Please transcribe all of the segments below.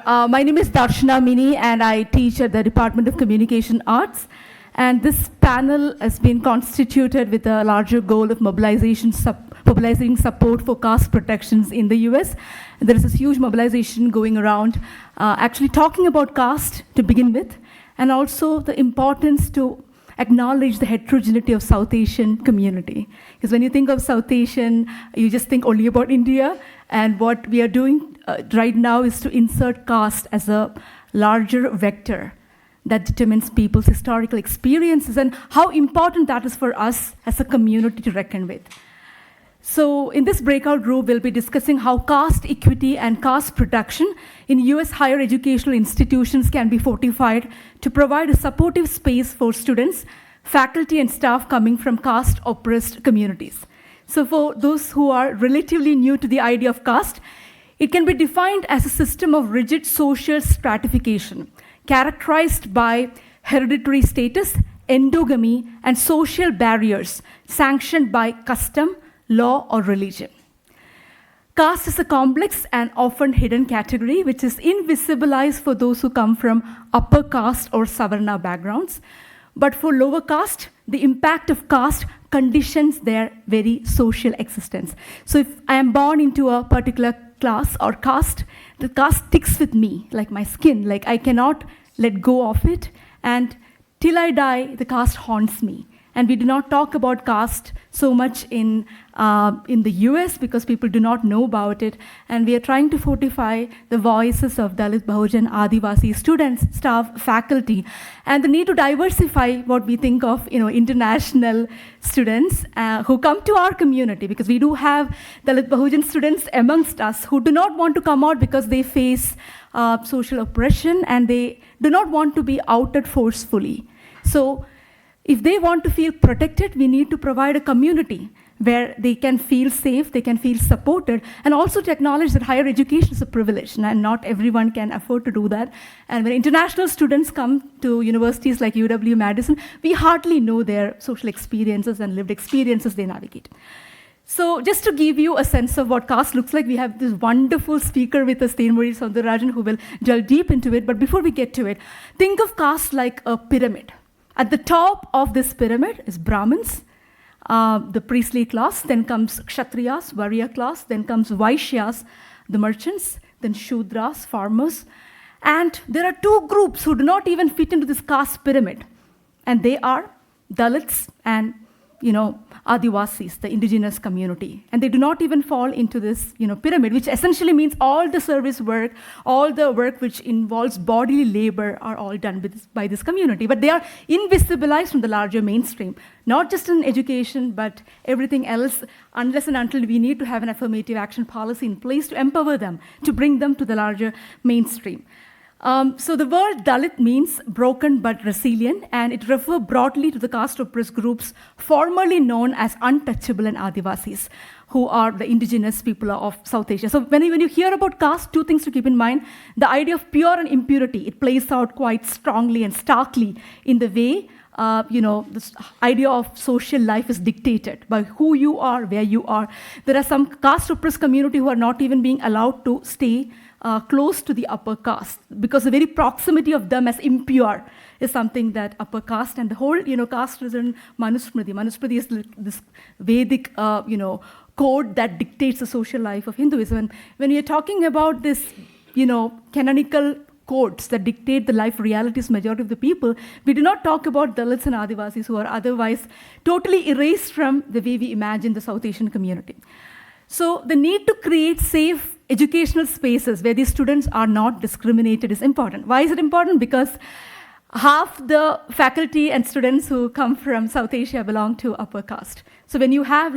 My name is Darshana Mini, and I teach at the Department of Communication Arts. And this panel has been constituted with a larger goal of mobilizing support for caste protections in the US. There is this huge mobilization going around, actually talking about caste to begin with, and also the importance to acknowledge the heterogeneity of South Asian community. Because when you think of South Asian, you just think only about India, and what we are doing right now is to insert caste as a larger vector that determines people's historical experiences and how important that is for us as a community to reckon with. So in this breakout group, we'll be discussing how caste equity and caste protection in US higher educational institutions can be fortified to provide a supportive space for students, faculty, and staff coming from caste-oppressed communities. So for those who are relatively new to the idea of caste, it can be defined as a system of rigid social stratification, characterized by hereditary status, endogamy, and social barriers sanctioned by custom, law, or religion. Caste is a complex and often hidden category which is invisibilized for those who come from upper caste or Savarna backgrounds. But for lower caste, the impact of caste conditions their very social existence. So if I am born into a particular class or caste, the caste sticks with me like my skin, like I cannot let go of it, and till I die, the caste haunts me. And we do not talk about caste so much in the US because people do not know about it. And we are trying to fortify the voices of Dalit, Bahujan, Adivasi students, staff, faculty, and the need to diversify what we think of, international students who come to our community, because we do have Dalit, Bahujan students amongst us who do not want to come out because they face social oppression and they do not want to be outed forcefully. So if they want to feel protected, we need to provide a community where they can feel safe, they can feel supported, and also to acknowledge that higher education is a privilege, and not everyone can afford to do that. And when international students come to universities like UW-Madison, we hardly know their social experiences and lived experiences they navigate. So just to give you a sense of what caste looks like, we have this wonderful speaker with us, Thenmozhi Soundarajan, who will delve deep into it. But before we get to it, think of caste like a pyramid. At the top of this pyramid is Brahmins, the priestly class, then comes Kshatriyas, warrior class, then comes Vaishyas, the merchants, then Shudras, farmers. And there are two groups who do not even fit into this caste pyramid. And they are Dalits and, Adivasis, the indigenous community. And they do not even fall into this, pyramid, which essentially means all the service work, all the work which involves bodily labor are all done by this community. But they are invisibilized from the larger mainstream, not just in education, but everything else, unless and until we need to have an affirmative action policy in place to empower them, to bring them to the larger mainstream. So the word Dalit means broken but resilient, and it refers broadly to the caste-oppressed groups formerly known as untouchable and Adivasis, who are the indigenous people of South Asia. So when you hear about caste, two things to keep in mind. The idea of pure and impurity, it plays out quite strongly and starkly in the way this idea of social life is dictated by who you are, where you are. There are some caste-oppressed community who are not even being allowed to stay close to the upper caste, because the very proximity of them as impure is something that upper caste and the whole, caste is in Manusmriti. Manusmriti is this Vedic, code that dictates the social life of Hinduism. And when you're talking about this, canonical codes that dictate the life realities majority of the people, we do not talk about Dalits and Adivasis who are otherwise totally erased from the way we imagine the South Asian community. So the need to create safe educational spaces where these students are not discriminated is important. Why is it important? Because half the faculty and students who come from South Asia belong to upper caste. So when you have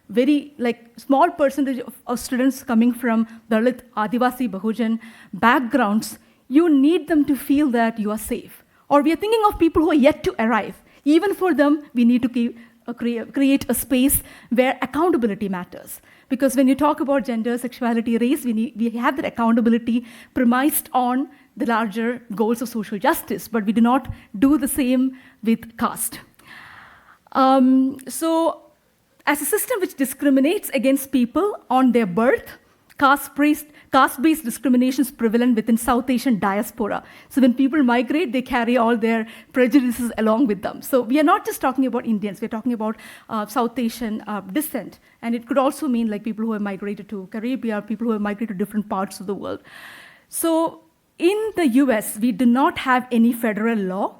very small percentage of students coming from Dalit, Adivasi, Bahujan backgrounds, you need them to feel that you are safe. Or we are thinking of people who are yet to arrive. Even for them, we need to create a space where accountability matters. Because when you talk about gender, sexuality, race, we have that accountability premised on the larger goals of social justice, but we do not do the same with caste. So as a system which discriminates against people on their birth, caste-based caste-based discrimination is prevalent within South Asian diaspora. So when people migrate, they carry all their prejudices along with them. So we are not just talking about Indians, we're talking about South Asian descent. And it could also mean like people who have migrated to Caribbean, people who have migrated to different parts of the world. So in the US, we do not have any federal law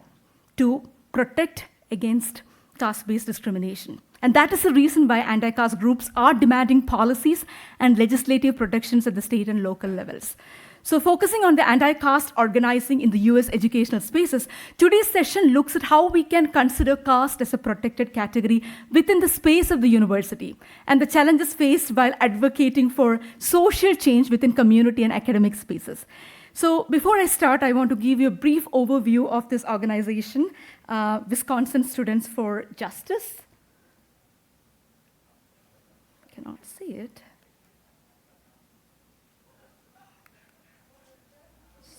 to protect against caste-based discrimination. And that is the reason why anti-caste groups are demanding policies and legislative protections at the state and local levels. So focusing on the anti-caste organizing in the US educational spaces, today's session looks at how we can consider caste as a protected category within the space of the university and the challenges faced while advocating for social change within community and academic spaces. So before I start, I want to give you a brief overview of this organization, Wisconsin Students for Justice. I cannot see it.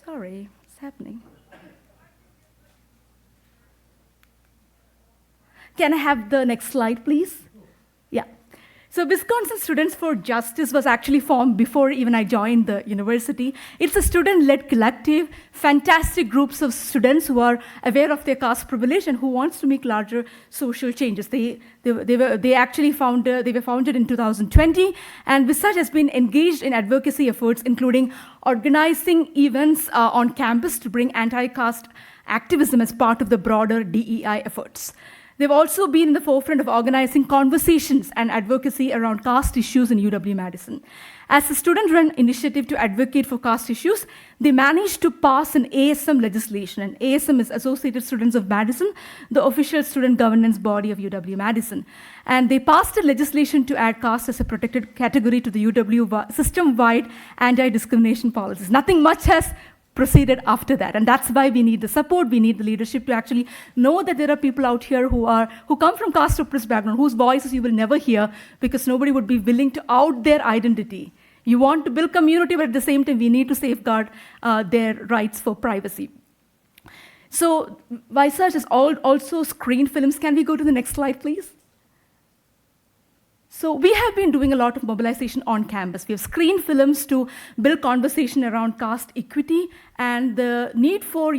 Sorry, what's happening? Can I have the next slide, please? Yeah. So Wisconsin Students for Justice was actually formed before even I joined the university. It's a student-led collective, fantastic groups of students who are aware of their caste privilege and who wants to make larger social changes. They were founded in 2020, and Visage has been engaged in advocacy efforts, including organizing events on campus to bring anti-caste activism as part of the broader DEI efforts. They've also been in the forefront of organizing conversations and advocacy around caste issues in UW-Madison. As a student-run initiative to advocate for caste issues, they managed to pass an ASM legislation. And ASM is Associated Students of Madison, the official student governance body of UW-Madison. And they passed a legislation to add caste as a protected category to the UW system-wide anti-discrimination policies. Nothing much has proceeded after that, and that's why we need the support, we need the leadership to actually know that there are people out here who come from caste oppressed background, whose voices you will never hear because nobody would be willing to out their identity. You want to build community, but at the same time, we need to safeguard their rights for privacy. So Visage has also screened films. Can we go to the next slide, please? So we have been doing a lot of mobilization on campus. We have screened films to build conversation around caste equity and the need for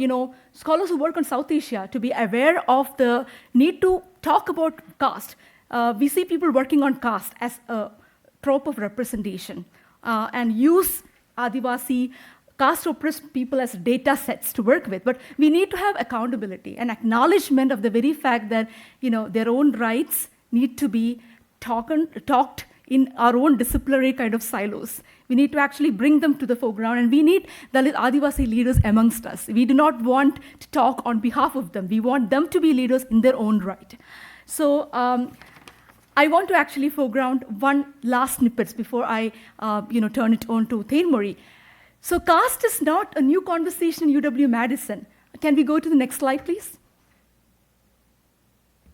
scholars who work on South Asia to be aware of the need to talk about caste. We see people working on caste as a trope of representation and use Adivasi caste oppressed people as data sets to work with. But we need to have accountability and acknowledgement of the very fact that their own rights need to be talked in our own disciplinary kind of silos. We need to actually bring them to the foreground, and we need Dalit Adivasi leaders amongst us. We do not want to talk on behalf of them. We want them to be leaders in their own right. So I want to actually foreground one last snippet before I turn it on to Thainmori. So caste is not a new conversation in UW-Madison. Can we go to the next slide, please?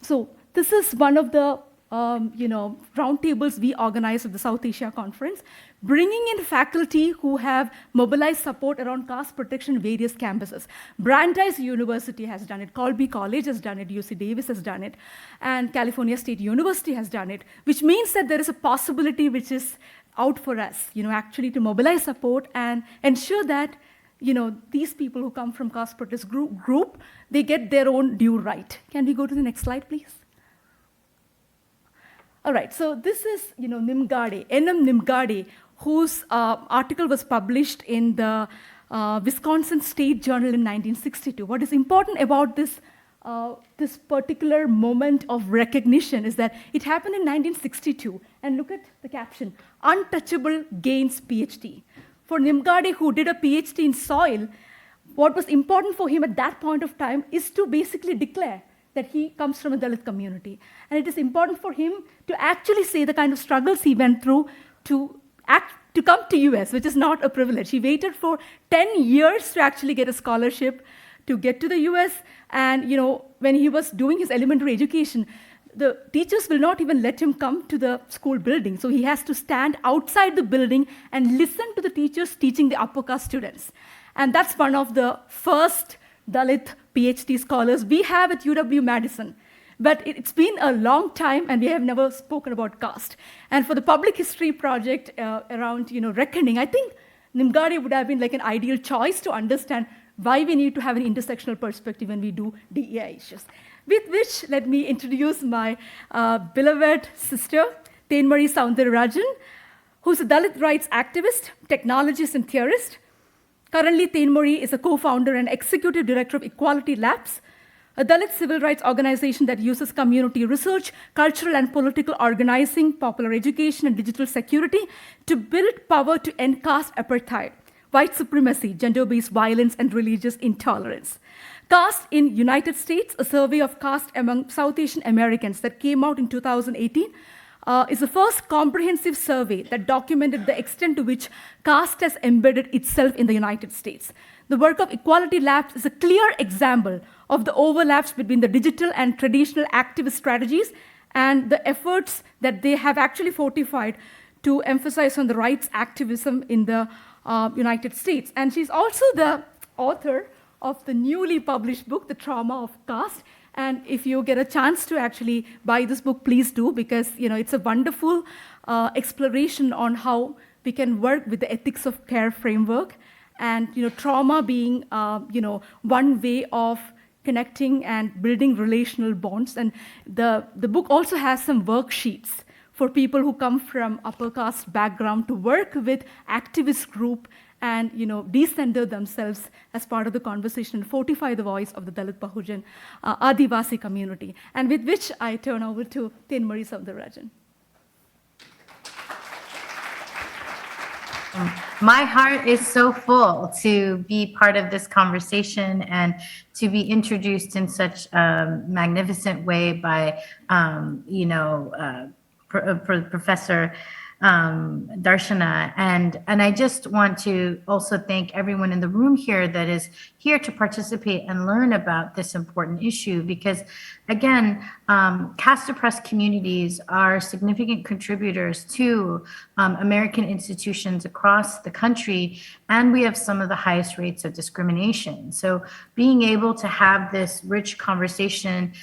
So this is one of the roundtables we organized at the South Asia Conference, bringing in faculty who have mobilized support around caste protection in various campuses. Brandeis University has done it, Colby College has done it, UC Davis has done it, and California State University has done it, which means that there is a possibility which is out for us, actually to mobilize support and ensure that these people who come from caste protest group, they get their own due right. Can we go to the next slide, please? All right, so this is, Nimgade, N.M. Nimgade, whose article was published in the Wisconsin State Journal in 1962. What is important about this particular moment of recognition is that it happened in 1962. And look at the caption, Untouchable Gains PhD. For Nimgade, who did a PhD in soil, what was important for him at that point of time is to basically declare that he comes from a Dalit community. And it is important for him to actually say the kind of struggles he went through to come to US, which is not a privilege. He waited for 10 years to actually get a scholarship to get to the US. And when he was doing his elementary education, the teachers will not even let him come to the school building. So he has to stand outside the building and listen to the teachers teaching the upper caste students. And that's one of the first Dalit PhD scholars we have at UW-Madison. But it's been a long time, and we have never spoken about caste. And for the public history project around reckoning, I think Nimgadi would have been like an ideal choice to understand why we need to have an intersectional perspective when we do DEI issues. With which, let me introduce my beloved sister, Tenmari Soundararajan, who's a Dalit rights activist, technologist, and theorist. Currently, Tenmari is a co-founder and executive director of Equality Labs, a Dalit civil rights organization that uses community research, cultural and political organizing, popular education, and digital security to build power to end caste apartheid, white supremacy, gender-based violence, and religious intolerance. Caste in United States, a survey of caste among South Asian Americans that came out in 2018, is the first comprehensive survey that documented the extent to which caste has embedded itself in the United States. The work of Equality Labs is a clear example of the overlaps between the digital and traditional activist strategies and the efforts that they have actually fortified to emphasize on the rights activism in the United States. And she's also the author of the newly published book, The Trauma of Caste. And if you get a chance to actually buy this book, please do, because it's a wonderful exploration on how we can work with the ethics of care framework, and trauma being one way of connecting and building relational bonds. And the book also has some worksheets for people who come from upper caste background to work with activist group and decenter themselves as part of the conversation and fortify the voice of the Dalit Bahujan Adivasi community. And with which I turn over to Tenmari Soundararajan. My heart is so full to be part of this conversation and to be introduced in such a magnificent way by, Professor Darshana. And I just want to also thank everyone in the room here that is here to participate and learn about this important issue, because again, caste oppressed communities are significant contributors to American institutions across the country, and we have some of the highest rates of discrimination. So being able to have this rich conversation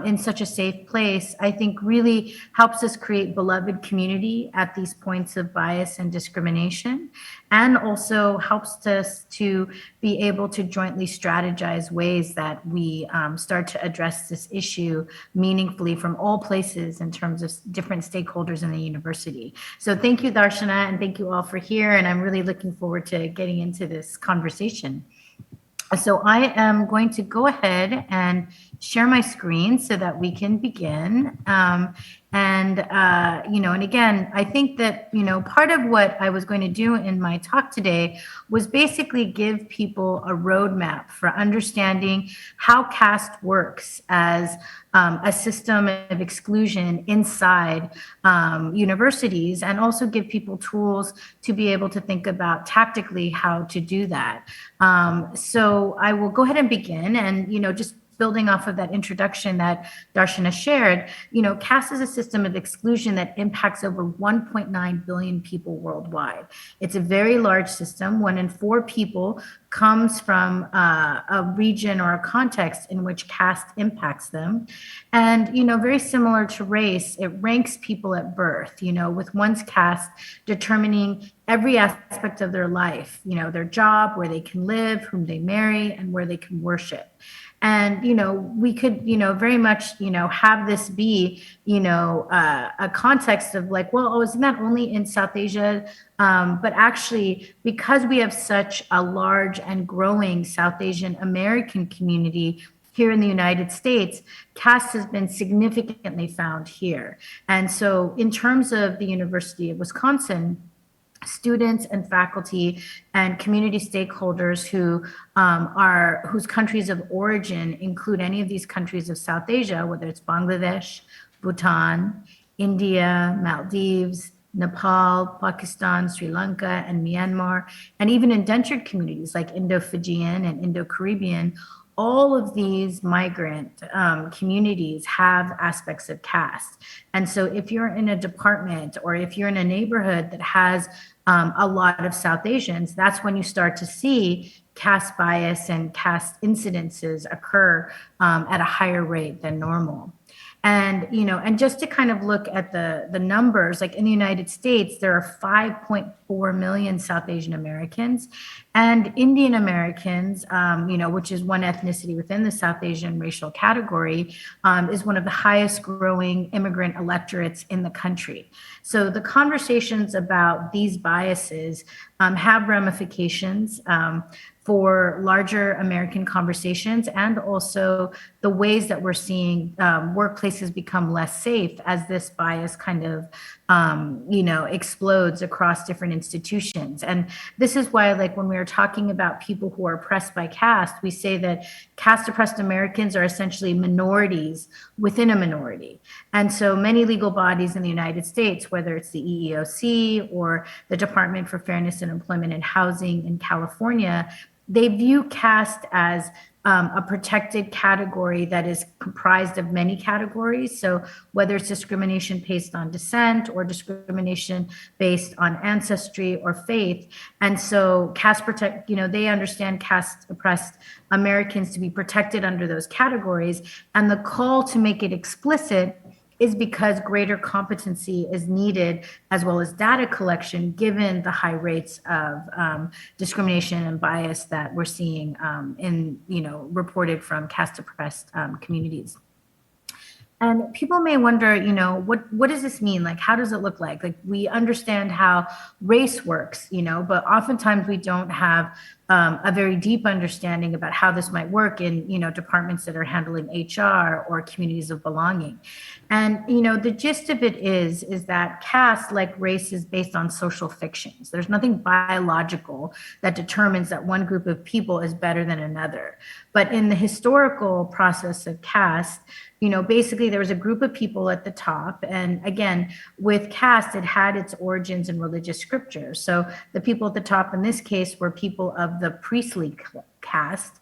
in such a safe place, I think really helps us create beloved community at these points of bias and discrimination, and also helps us to be able to jointly strategize ways that we start to address this issue meaningfully from all places in terms of different stakeholders in the university. So thank you, Darshana, and thank you all for here, and I'm really looking forward to getting into this conversation. So I am going to go ahead and share my screen so that we can begin. And again, I think that, part of what I was going to do in my talk today was basically give people a roadmap for understanding how caste works as a system of exclusion inside universities, and also give people tools to be able to think about tactically how to do that. So I will go ahead and begin, and, just building off of that introduction that Darshana shared, caste is a system of exclusion that impacts over 1.9 billion people worldwide. It's a very large system. 1 in 4 people comes from a region or a context in which caste impacts them. And, very similar to race, it ranks people at birth, with one's caste determining every aspect of their life, their job, where they can live, whom they marry, and where they can worship. And, we could, very much, have this be, a context of like, well, isn't that only in South Asia? But actually, because we have such a large and growing South Asian American community here in the United States, caste has been significantly found here. And so in terms of the University of Wisconsin, students and faculty and community stakeholders whose countries of origin include any of these countries of South Asia, whether it's Bangladesh, Bhutan, India, Maldives, Nepal, Pakistan, Sri Lanka, and Myanmar, and even indentured communities like Indo-Fijian and Indo-Caribbean. All of these migrant communities have aspects of caste. And so if you're in a department or if you're in a neighborhood that has a lot of South Asians, that's when you start to see caste bias and caste incidences occur at a higher rate than normal. And, and just to kind of look at the numbers, like in the United States, there are 4 million South Asian Americans, and Indian Americans, which is one ethnicity within the South Asian racial category, is one of the highest growing immigrant electorates in the country. So the conversations about these biases have ramifications for larger American conversations, and also the ways that we're seeing workplaces become less safe as this bias kind of, explodes across different institutions. And this is why, like, when we are talking about people who are oppressed by caste, we say that caste oppressed Americans are essentially minorities within a minority. And so many legal bodies in the United States, whether it's the EEOC or the Department for Fairness in Employment and Housing in California, they view caste as a protected category that is comprised of many categories. So whether it's discrimination based on descent or discrimination based on ancestry or faith. And so they understand caste oppressed Americans to be protected under those categories. And the call to make it explicit is because greater competency is needed, as well as data collection, given the high rates of discrimination and bias that we're seeing reported from caste oppressed communities. And people may wonder, what does this mean? Like, how does it look like? Like, we understand how race works, but oftentimes we don't have a very deep understanding about how this might work in, departments that are handling HR or communities of belonging. And, the gist of it is that caste, like race, is based on social fictions. There's nothing biological that determines that one group of people is better than another. But in the historical process of caste, basically there was a group of people at the top. And again, with caste, it had its origins in religious scripture. So the people at the top in this case were people of the priestly caste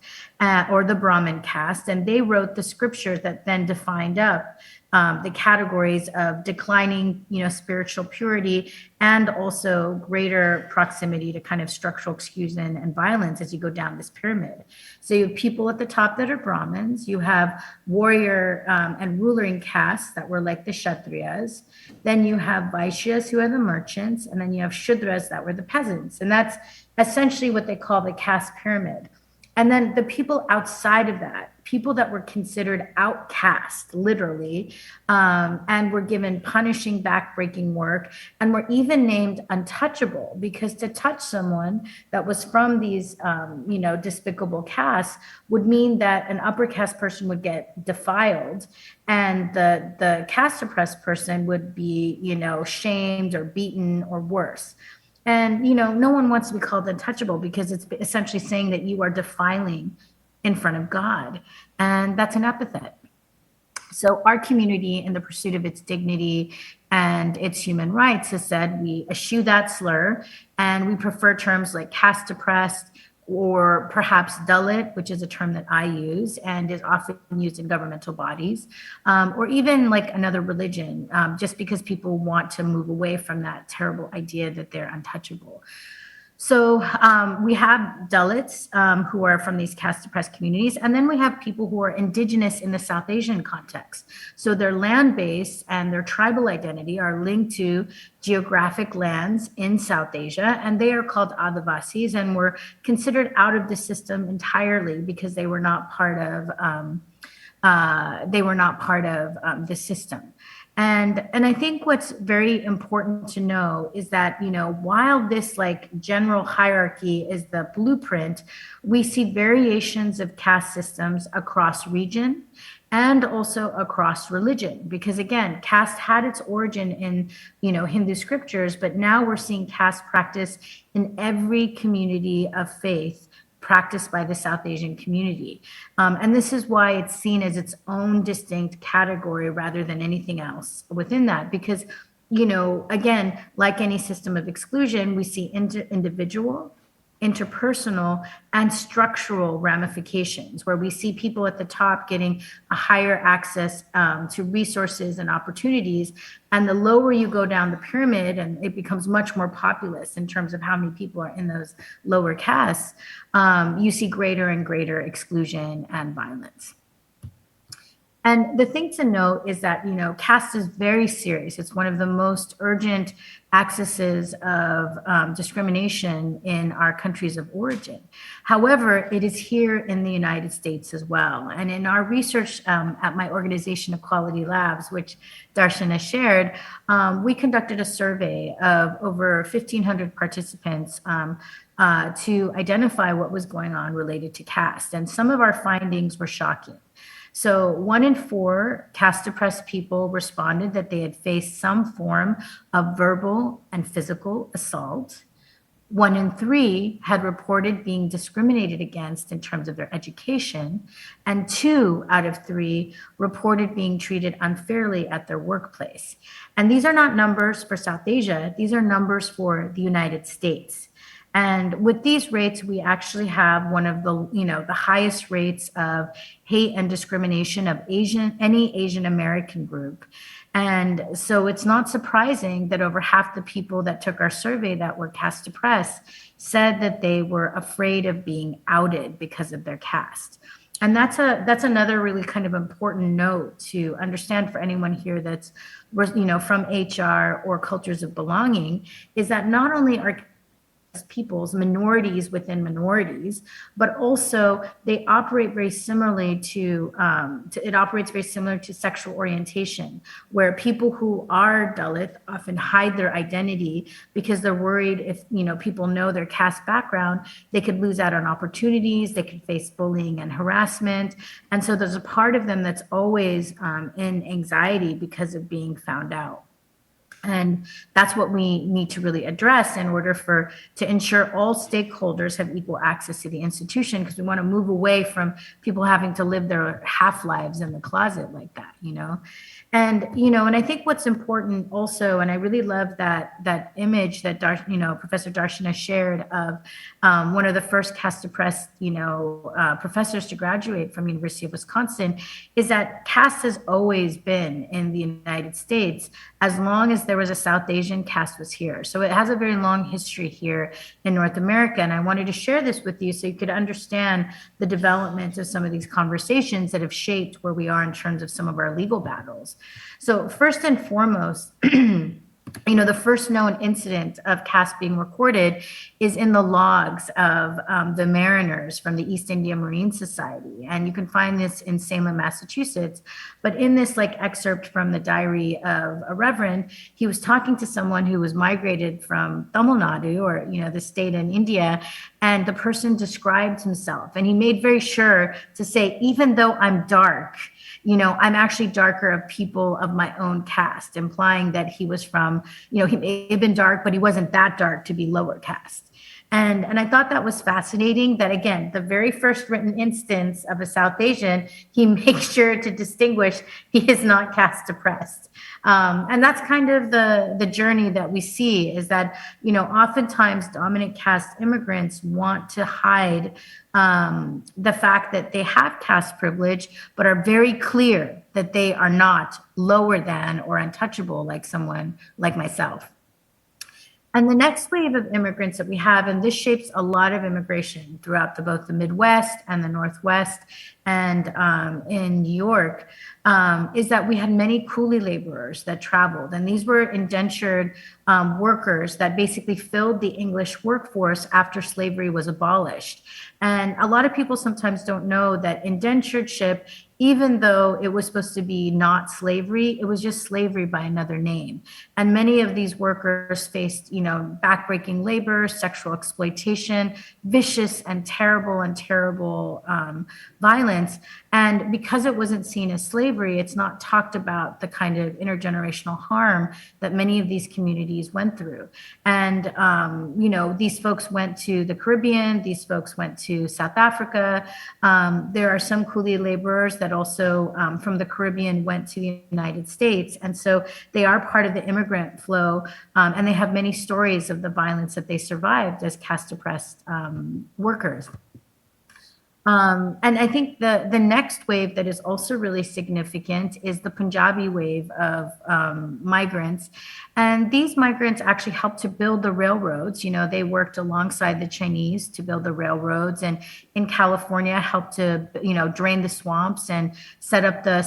or the Brahmin caste. And they wrote the scriptures that then defined up the categories of declining, spiritual purity, and also greater proximity to kind of structural exclusion and violence as you go down this pyramid. So you have people at the top that are Brahmins, you have warrior and ruling castes that were like the Kshatriyas, then you have Vaishyas who are the merchants, and then you have Shudras that were the peasants. And that's essentially what they call the caste pyramid. And then the people outside of that, people that were considered outcast, literally, and were given punishing, backbreaking work, and were even named untouchable, because to touch someone that was from these, despicable castes would mean that an upper caste person would get defiled, and the caste oppressed person would be, shamed or beaten or worse. And, no one wants to be called untouchable, because it's essentially saying that you are defiling in front of God. And that's an epithet. So our community, in the pursuit of its dignity and its human rights, has said we eschew that slur, and we prefer terms like caste oppressed, or perhaps Dalit, which is a term that I use and is often used in governmental bodies, or even like another religion, just because people want to move away from that terrible idea that they're untouchable. So we have Dalits who are from these caste oppressed communities, and then we have people who are indigenous in the South Asian context. So their land base and their tribal identity are linked to geographic lands in South Asia, and they are called Adivasis, and were considered out of the system entirely because they were not part of the system. And I think what's very important to know is that, while this like general hierarchy is the blueprint, we see variations of caste systems across region and also across religion. Because again, caste had its origin in, Hindu scriptures, but now we're seeing caste practice in every community of faith practiced by the South Asian community. And this is why it's seen as its own distinct category rather than anything else within that. Because, again, like any system of exclusion, we see individual, interpersonal, and structural ramifications, where we see people at the top getting a higher access to resources and opportunities. And the lower you go down the pyramid, and it becomes much more populous in terms of how many people are in those lower castes, you see greater and greater exclusion and violence. And the thing to note is that, caste is very serious. It's one of the most urgent axes of discrimination in our countries of origin. However, it is here in the United States as well. And in our research at my organization, Equality Labs, which Darshana shared, we conducted a survey of over 1,500 participants to identify what was going on related to caste. And some of our findings were shocking. So 1 in 4 caste-oppressed people responded that they had faced some form of verbal and physical assault. 1 in 3 had reported being discriminated against in terms of their education, and 2 out of 3 reported being treated unfairly at their workplace. And these are not numbers for South Asia, these are numbers for the United States. And with these rates, we actually have one of the highest rates of hate and discrimination of any Asian American group. And so it's not surprising that over half the people that took our survey that were caste oppressed said that they were afraid of being outed because of their caste. And that's another really kind of important note to understand for anyone here that's from HR or cultures of belonging, is that not only are peoples, minorities within minorities, but also they operate very similarly to it operates very similar to sexual orientation, where people who are Dalit often hide their identity because they're worried if people know their caste background, they could lose out on opportunities, they could face bullying and harassment, and so there's a part of them that's always in anxiety because of being found out. And that's what we need to really address in order to ensure all stakeholders have equal access to the institution, because we want to move away from people having to live their half lives in the closet like that, And I think what's important also, and I really love that image that Professor Darshana shared of one of the first caste oppressed professors to graduate from University of Wisconsin, is that caste has always been in the United States as long as there was a South Asian caste was here. So it has a very long history here in North America. And I wanted to share this with you so you could understand the development of some of these conversations that have shaped where we are in terms of some of our legal battles. So first and foremost, the first known incident of caste being recorded is in the logs of the mariners from the East India Marine Society. And you can find this in Salem, Massachusetts. But in this excerpt from the diary of a reverend, he was talking to someone who was migrated from Tamil Nadu, or the state in India, and the person described himself. And he made very sure to say, even though I'm dark, I'm actually darker of people of my own caste, implying that he was from, he may have been dark, but he wasn't that dark to be lower caste. And I thought that was fascinating that, again, the very first written instance of a South Asian, he makes sure to distinguish he is not caste oppressed. And that's kind of the journey that we see, is that, oftentimes dominant caste immigrants want to hide the fact that they have caste privilege, but are very clear that they are not lower than or untouchable like someone like myself. And the next wave of immigrants that we have, and this shapes a lot of immigration throughout both the Midwest and the Northwest and in New York, is that we had many coolie laborers that traveled. And these were indentured workers that basically filled the English workforce after slavery was abolished. And a lot of people sometimes don't know that indentureship, even though it was supposed to be not slavery, it was just slavery by another name. And many of these workers faced, backbreaking labor, sexual exploitation, vicious and terrible violence. And because it wasn't seen as slavery, it's not talked about the kind of intergenerational harm that many of these communities went through. And, these folks went to the Caribbean, these folks went to South Africa. There are some coolie laborers that also from the Caribbean went to the United States. And so they are part of the immigrant flow, and they have many stories of the violence that they survived as caste oppressed workers. And I think the next wave that is also really significant is the Punjabi wave of migrants. And these migrants actually helped to build the railroads. You know, they worked alongside the Chinese to build the railroads, and in California helped to, you know, drain the swamps and set up the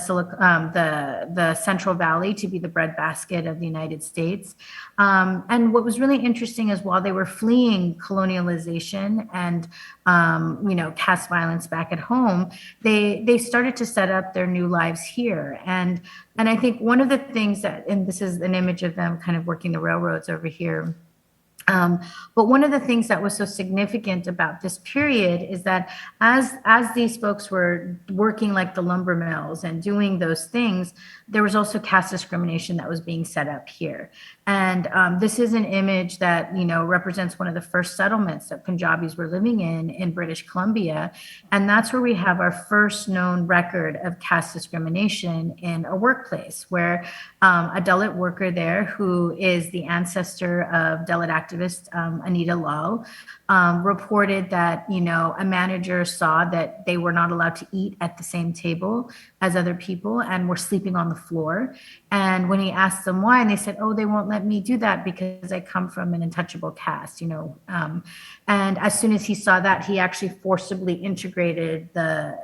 Central Valley to be the breadbasket of the United States. And what was really interesting is while they were fleeing colonialization and you know, caste violence back at home, they started to set up their new lives here. And I think one of the things that, and this is an image of them kind of working the railroads over here. But one of the things that was so significant about this period is that as these folks were working like the lumber mills and doing those things, there was also caste discrimination that was being set up here. And this is an image that, you know, represents one of the first settlements that Punjabis were living in British Columbia. And that's where we have our first known record of caste discrimination in a workplace, where a Dalit worker there, who is the ancestor of Dalit activist Anita Lal, reported that, you know, a manager saw that they were not allowed to eat at the same table as other people and were sleeping on the floor. And when he asked them why, and they said, oh, they won't let me do that because I come from an untouchable caste, you know. And as soon as he saw that, he actually forcibly integrated the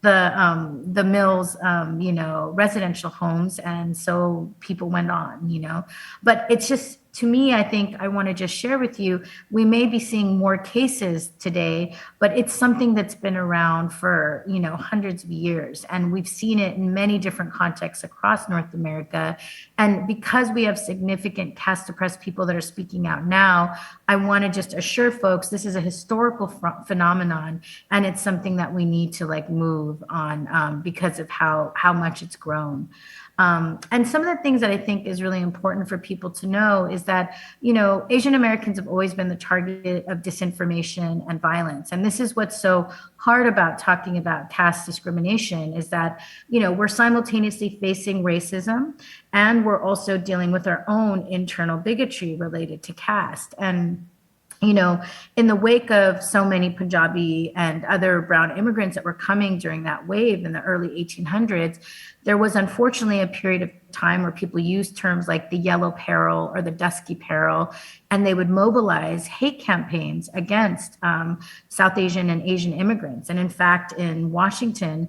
mills, you know, residential homes, and so people went on, you know. But it's just, to me, I think I want to just share with you, we may be seeing more cases today, but it's something that's been around for, you know, hundreds of years, and we've seen it in many different contexts across North America. And because we have significant caste oppressed people that are speaking out now, I want to just assure folks this is a historical phenomenon, and it's something that we need to like move on because of how much it's grown. And some of the things that I think is really important for people to know is that, you know, Asian Americans have always been the target of disinformation and violence. And this is what's so hard about talking about caste discrimination, is that, you know, we're simultaneously facing racism and we're also dealing with our own internal bigotry related to caste. And you know, in the wake of so many Punjabi and other brown immigrants that were coming during that wave in the early 1800s, there was unfortunately a period of time where people used terms like the yellow peril or the dusky peril, and they would mobilize hate campaigns against South Asian and Asian immigrants. And in fact, in Washington,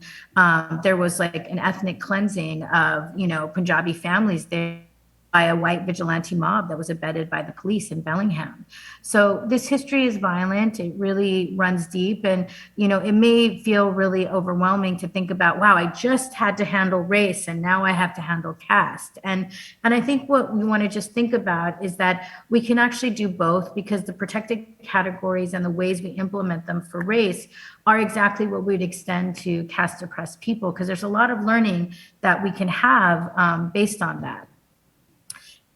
there was like an ethnic cleansing of, you know, Punjabi families there by a white vigilante mob that was abetted by the police in Bellingham. So this history is violent. It really runs deep. And, you know, it may feel really overwhelming to think about, wow, I just had to handle race and now I have to handle caste. And I think what we want to just think about is that we can actually do both, because the protected categories and the ways we implement them for race are exactly what we'd extend to caste oppressed people, because there's a lot of learning that we can have based on that.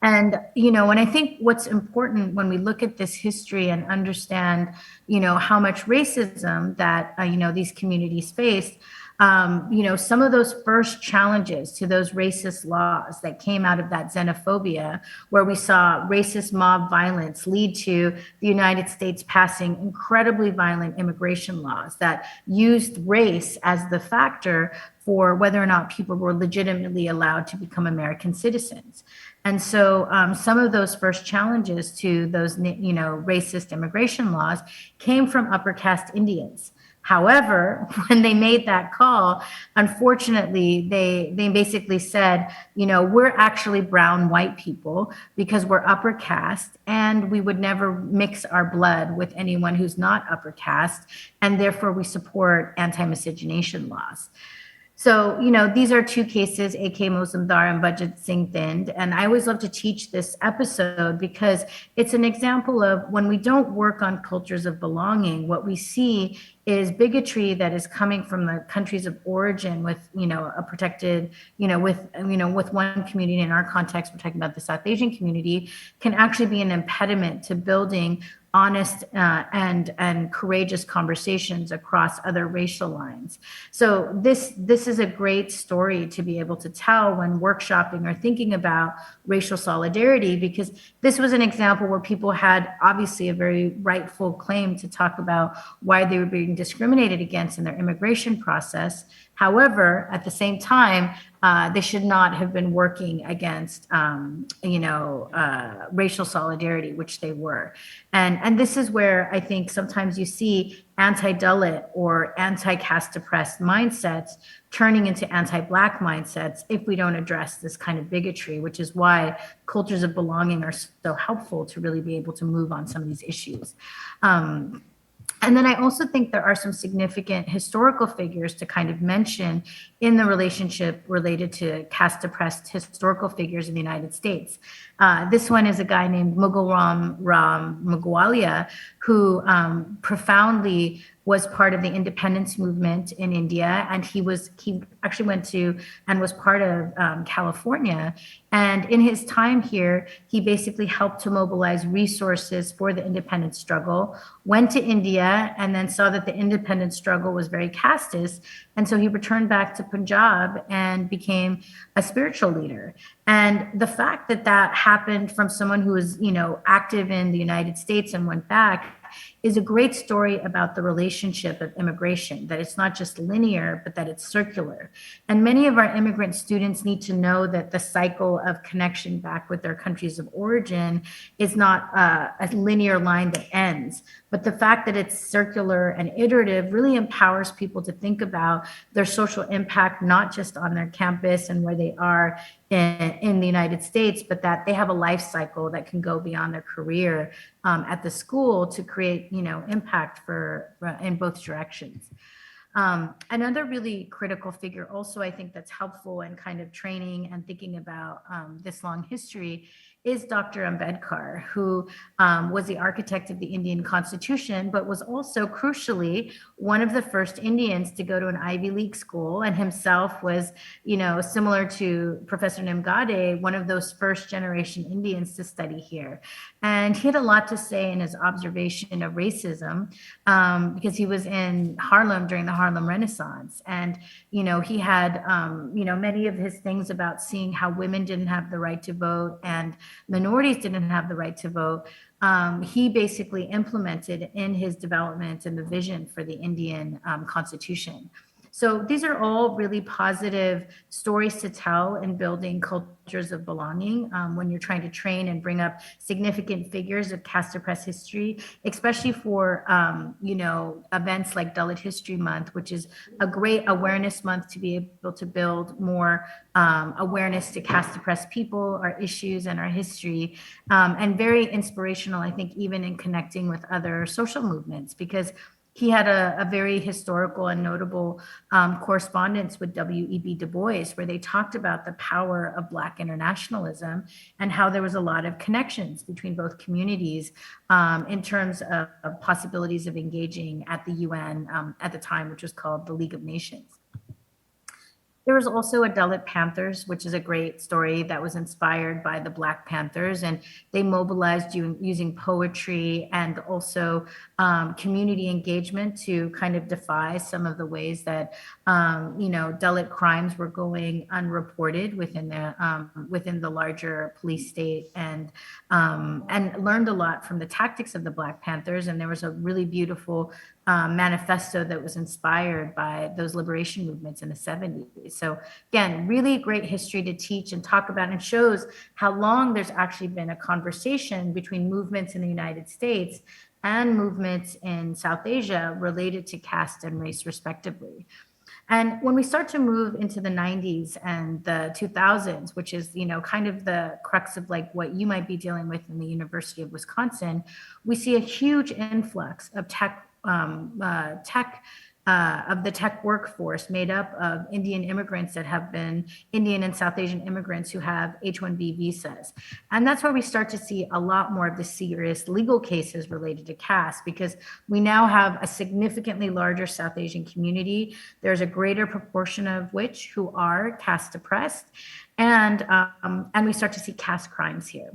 And, you know, and I think what's important when we look at this history and understand, you know, how much racism that, you know, these communities faced, you know, some of those first challenges to those racist laws that came out of that xenophobia, where we saw racist mob violence lead to the United States passing incredibly violent immigration laws that used race as the factor for whether or not people were legitimately allowed to become American citizens. And so some of those first challenges to those, you know, racist immigration laws came from upper caste Indians. However, when they made that call, unfortunately, they basically said, you know, we're actually brown white people because we're upper caste, and we would never mix our blood with anyone who's not upper caste, and therefore we support anti-miscegenation laws. So, you know, these are two cases, A.K. Mozumdar and Bajit Singh Thind. And I always love to teach this episode because it's an example of when we don't work on cultures of belonging, what we see is bigotry that is coming from the countries of origin with, you know, a protected, with one community. In our context, we're talking about the South Asian community, can actually be an impediment to building honest and courageous conversations across other racial lines. So this is a great story to be able to tell when workshopping or thinking about racial solidarity, because this was an example where people had obviously a very rightful claim to talk about why they were being discriminated against in their immigration process. However, at the same time, they should not have been working against, racial solidarity, which they were. And this is where I think sometimes you see anti-Dalit or anti-caste oppressed mindsets turning into anti-Black mindsets if we don't address this kind of bigotry, which is why cultures of belonging are so helpful to really be able to move on some of these issues. And then I also think there are some significant historical figures to kind of mention in the relationship related to caste oppressed historical figures in the United States. This one is a guy named Mughal Ram Mugwalia, who profoundly was part of the independence movement in India, and he actually went to and was part of California. And in his time here, he basically helped to mobilize resources for the independence struggle, went to India, and then saw that the independence struggle was very casteist. And so he returned back to Punjab and became a spiritual leader. And the fact that that happened from someone who was, active in the United States and went back is a great story about the relationship of immigration, that it's not just linear, but that it's circular. And many of our immigrant students need to know that the cycle of connection back with their countries of origin is not a linear line that ends. But the fact that it's circular and iterative really empowers people to think about their social impact, not just on their campus and where they are in the United States, but that they have a life cycle that can go beyond their career at the school to create, impact in both directions. Another really critical figure also, I think that's helpful in kind of training and thinking about this long history is Dr. Ambedkar, who was the architect of the Indian Constitution, but was also crucially one of the first Indians to go to an Ivy League school, and himself was, similar to Professor Nimgade, one of those first generation Indians to study here. And he had a lot to say in his observation of racism because he was in Harlem during the Harlem Renaissance. And, he had, many of his things about seeing how women didn't have the right to vote and minorities didn't have the right to vote. He basically implemented in his development and the vision for the Indian Constitution. So these are all really positive stories to tell in building cultures of belonging when you're trying to train and bring up significant figures of caste oppressed history, especially for, events like Dalit History Month, which is a great awareness month to be able to build more awareness to caste oppressed people, our issues, and our history, and very inspirational, I think, even in connecting with other social movements, because he had a very historical and notable correspondence with W.E.B. Du Bois, where they talked about the power of Black internationalism and how there was a lot of connections between both communities in terms of possibilities of engaging at the UN at the time, which was called the League of Nations. There was also a Dalit Panthers, which is a great story that was inspired by the Black Panthers, and they mobilized using poetry and also community engagement to kind of defy some of the ways that Dalit crimes were going unreported within the larger police state, and learned a lot from the tactics of the Black Panthers. And there was a really beautiful manifesto that was inspired by those liberation movements in the 70s. So again, really great history to teach and talk about, and shows how long there's actually been a conversation between movements in the United States and movements in South Asia related to caste and race respectively. And when we start to move into the 90s and the 2000s, which is, kind of the crux of like what you might be dealing with in the University of Wisconsin, we see a huge influx of the tech workforce made up of Indian immigrants that have been Indian and South Asian immigrants who have H-1B visas. And that's where we start to see a lot more of the serious legal cases related to caste, because we now have a significantly larger South Asian community. There's a greater proportion of which who are caste oppressed, and we start to see caste crimes here.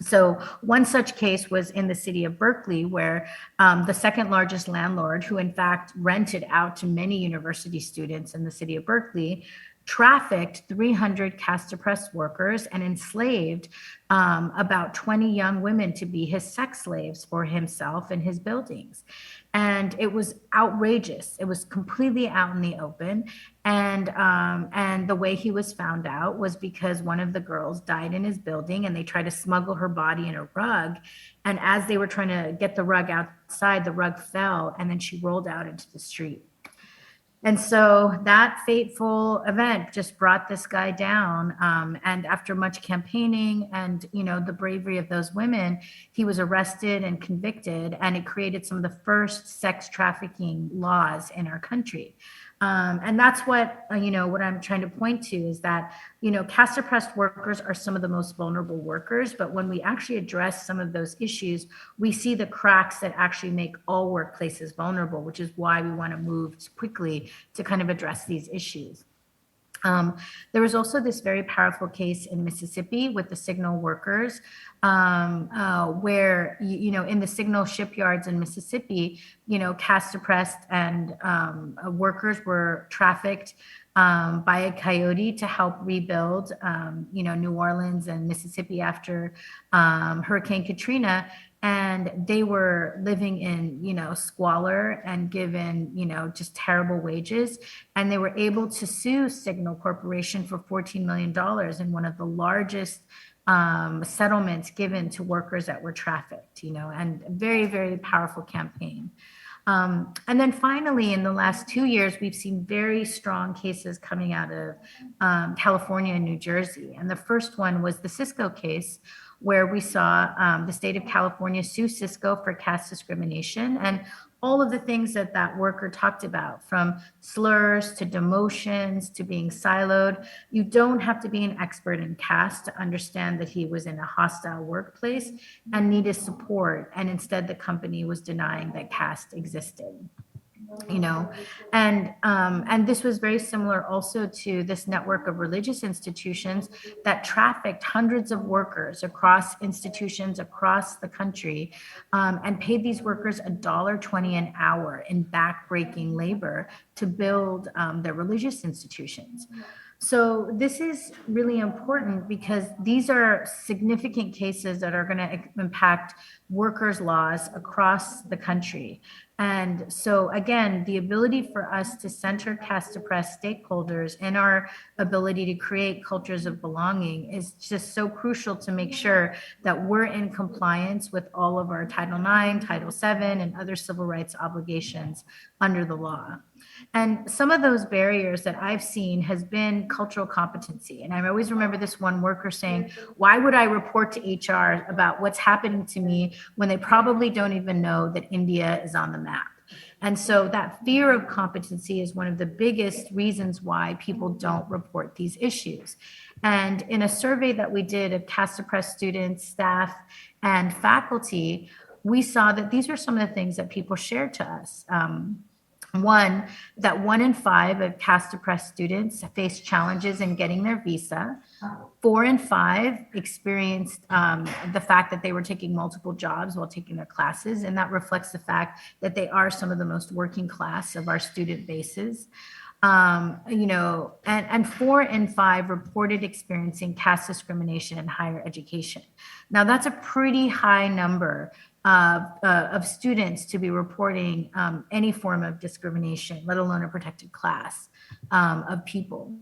So one such case was in the city of Berkeley, where the second largest landlord, who in fact rented out to many university students in the city of Berkeley, trafficked 300 caste oppressed workers and enslaved about 20 young women to be his sex slaves for himself and his buildings. And it was outrageous. It was completely out in the open. And the way he was found out was because one of the girls died in his building, and they tried to smuggle her body in a rug. And as they were trying to get the rug outside, the rug fell, and then she rolled out into the street. And so that fateful event just brought this guy down. And after much campaigning and, the bravery of those women, he was arrested and convicted, and it created some of the first sex trafficking laws in our country. And that's what I'm trying to point to is that, caste oppressed workers are some of the most vulnerable workers. But when we actually address some of those issues, we see the cracks that actually make all workplaces vulnerable, which is why we want to move quickly to kind of address these issues. There was also this very powerful case in Mississippi with the signal workers, where, in the signal shipyards in Mississippi, caste oppressed and workers were trafficked by a coyote to help rebuild, New Orleans and Mississippi after Hurricane Katrina. And they were living in, squalor and given, just terrible wages. And they were able to sue Signal Corporation for $14 million in one of the largest settlements given to workers that were trafficked, and very, very powerful campaign. And then finally, in the last 2 years, we've seen very strong cases coming out of California and New Jersey. And the first one was the Cisco case, where we saw the state of California sue Cisco for caste discrimination and all of the things that that worker talked about, from slurs to demotions to being siloed. You don't have to be an expert in caste to understand that he was in a hostile workplace and needed support. And instead, the company was denying that caste existed. And this was very similar also to this network of religious institutions that trafficked hundreds of workers across institutions across the country, and paid these workers $1.20 an hour in backbreaking labor to build their religious institutions. So this is really important because these are significant cases that are going to impact workers' laws across the country. And so again, the ability for us to center caste oppressed stakeholders in our ability to create cultures of belonging is just so crucial to make sure that we're in compliance with all of our Title IX, Title VII, and other civil rights obligations under the law. And some of those barriers that I've seen has been cultural competency. And I always remember this one worker saying, why would I report to HR about what's happening to me when they probably don't even know that India is on the map? And so that fear of competency is one of the biggest reasons why people don't report these issues. And in a survey that we did of caste oppressed students, staff, and faculty, we saw that these are some of the things that people shared to us. One, that 1 in 5 of caste oppressed students face challenges in getting their visa. 4 in 5 experienced the fact that they were taking multiple jobs while taking their classes. And that reflects the fact that they are some of the most working class of our student bases. And 4 in 5 reported experiencing caste discrimination in higher education. Now, that's a pretty high number of students to be reporting any form of discrimination, let alone a protected class of people.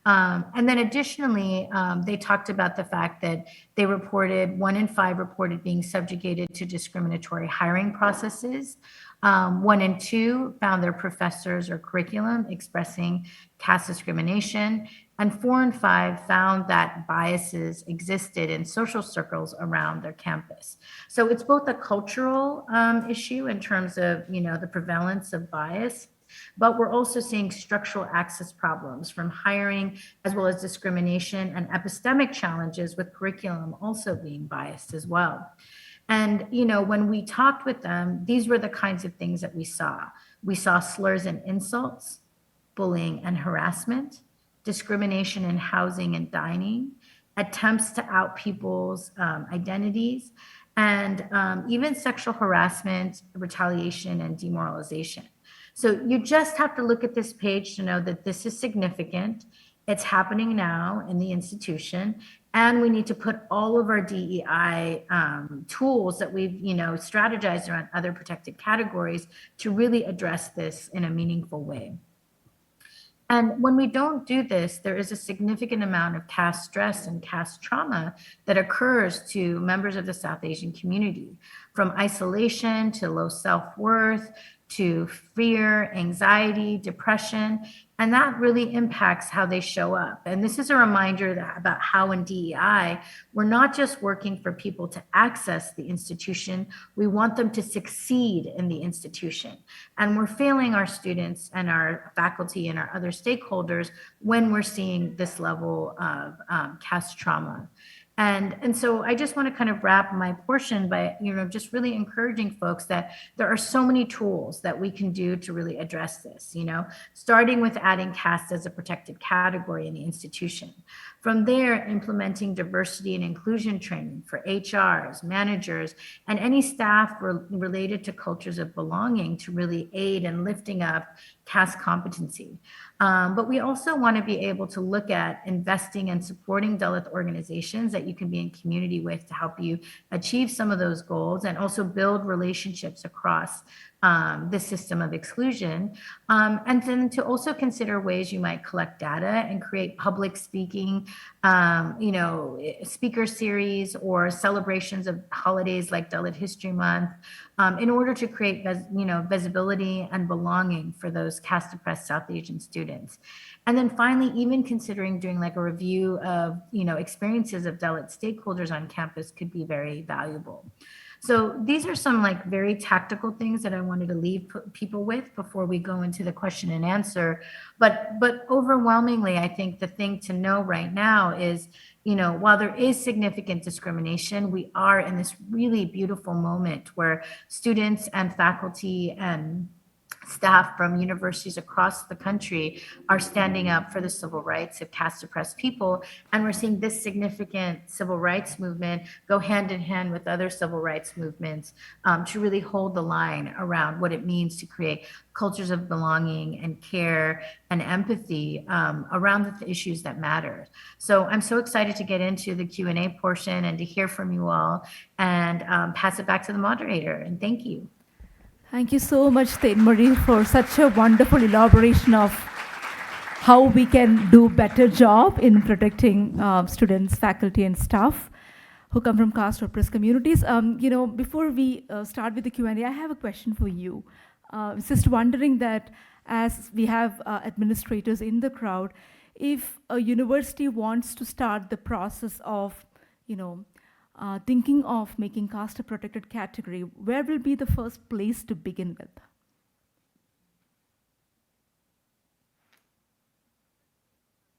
And then additionally, they talked about the fact that they reported 1 in 5 reported being subjugated to discriminatory hiring processes. 1 in 2 found their professors or curriculum expressing caste discrimination. And 4 in 5 found that biases existed in social circles around their campus. So it's both a cultural issue in terms of, the prevalence of bias, but we're also seeing structural access problems from hiring, as well as discrimination and epistemic challenges with curriculum also being biased as well. And, when we talked with them, these were the kinds of things that we saw. We saw slurs and insults, bullying and harassment, discrimination in housing and dining, attempts to out people's identities, and even sexual harassment, retaliation, and demoralization. So you just have to look at this page to know that this is significant. It's happening now in the institution, and we need to put all of our DEI tools that we've, strategized around other protected categories to really address this in a meaningful way. And when we don't do this, there is a significant amount of caste stress and caste trauma that occurs to members of the South Asian community, from isolation to low self-worth to fear, anxiety, depression, and that really impacts how they show up. And this is a reminder about how in DEI, we're not just working for people to access the institution, we want them to succeed in the institution. And we're failing our students and our faculty and our other stakeholders when we're seeing this level of caste trauma. And so I just want to kind of wrap my portion by, just really encouraging folks that there are so many tools that we can do to really address this, starting with adding caste as a protected category in the institution. From there, implementing diversity and inclusion training for HRs, managers, and any staff related to cultures of belonging to really aid in lifting up caste competency. But we also want to be able to look at investing and supporting Dalit organizations that you can be in community with to help you achieve some of those goals, and also build relationships across the system of exclusion. And then to also consider ways you might collect data and create public speaking, speaker series or celebrations of holidays like Dalit History Month, in order to create, visibility and belonging for those caste oppressed South Asian students. And then finally, even considering doing like a review of, experiences of Dalit stakeholders on campus could be very valuable. So these are some like very tactical things that I wanted to leave people with before we go into the question and answer. But overwhelmingly, I think the thing to know right now is, while there is significant discrimination, we are in this really beautiful moment where students and faculty and staff from universities across the country are standing up for the civil rights of caste oppressed people. And we're seeing this significant civil rights movement go hand in hand with other civil rights movements to really hold the line around what it means to create cultures of belonging and care and empathy around the issues that matter. So I'm so excited to get into the Q&A portion and to hear from you all, and pass it back to the moderator. And thank you. Thank you so much, Marie, for such a wonderful elaboration of how we can do better job in protecting students, faculty, and staff who come from caste oppressed communities. Before we start with the Q&A, I have a question for you. I was just wondering that as we have administrators in the crowd, if a university wants to start the process of, thinking of making caste a protected category, where will be the first place to begin with?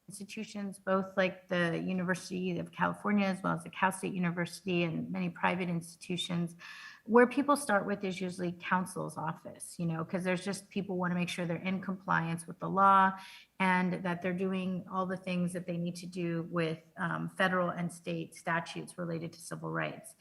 Institutions, both like the University of California as well as the Cal State University and many private institutions, where people start with is usually counsel's office, because there's just people want to make sure they're in compliance with the law and that they're doing all the things that they need to do with federal and state statutes related to civil rights.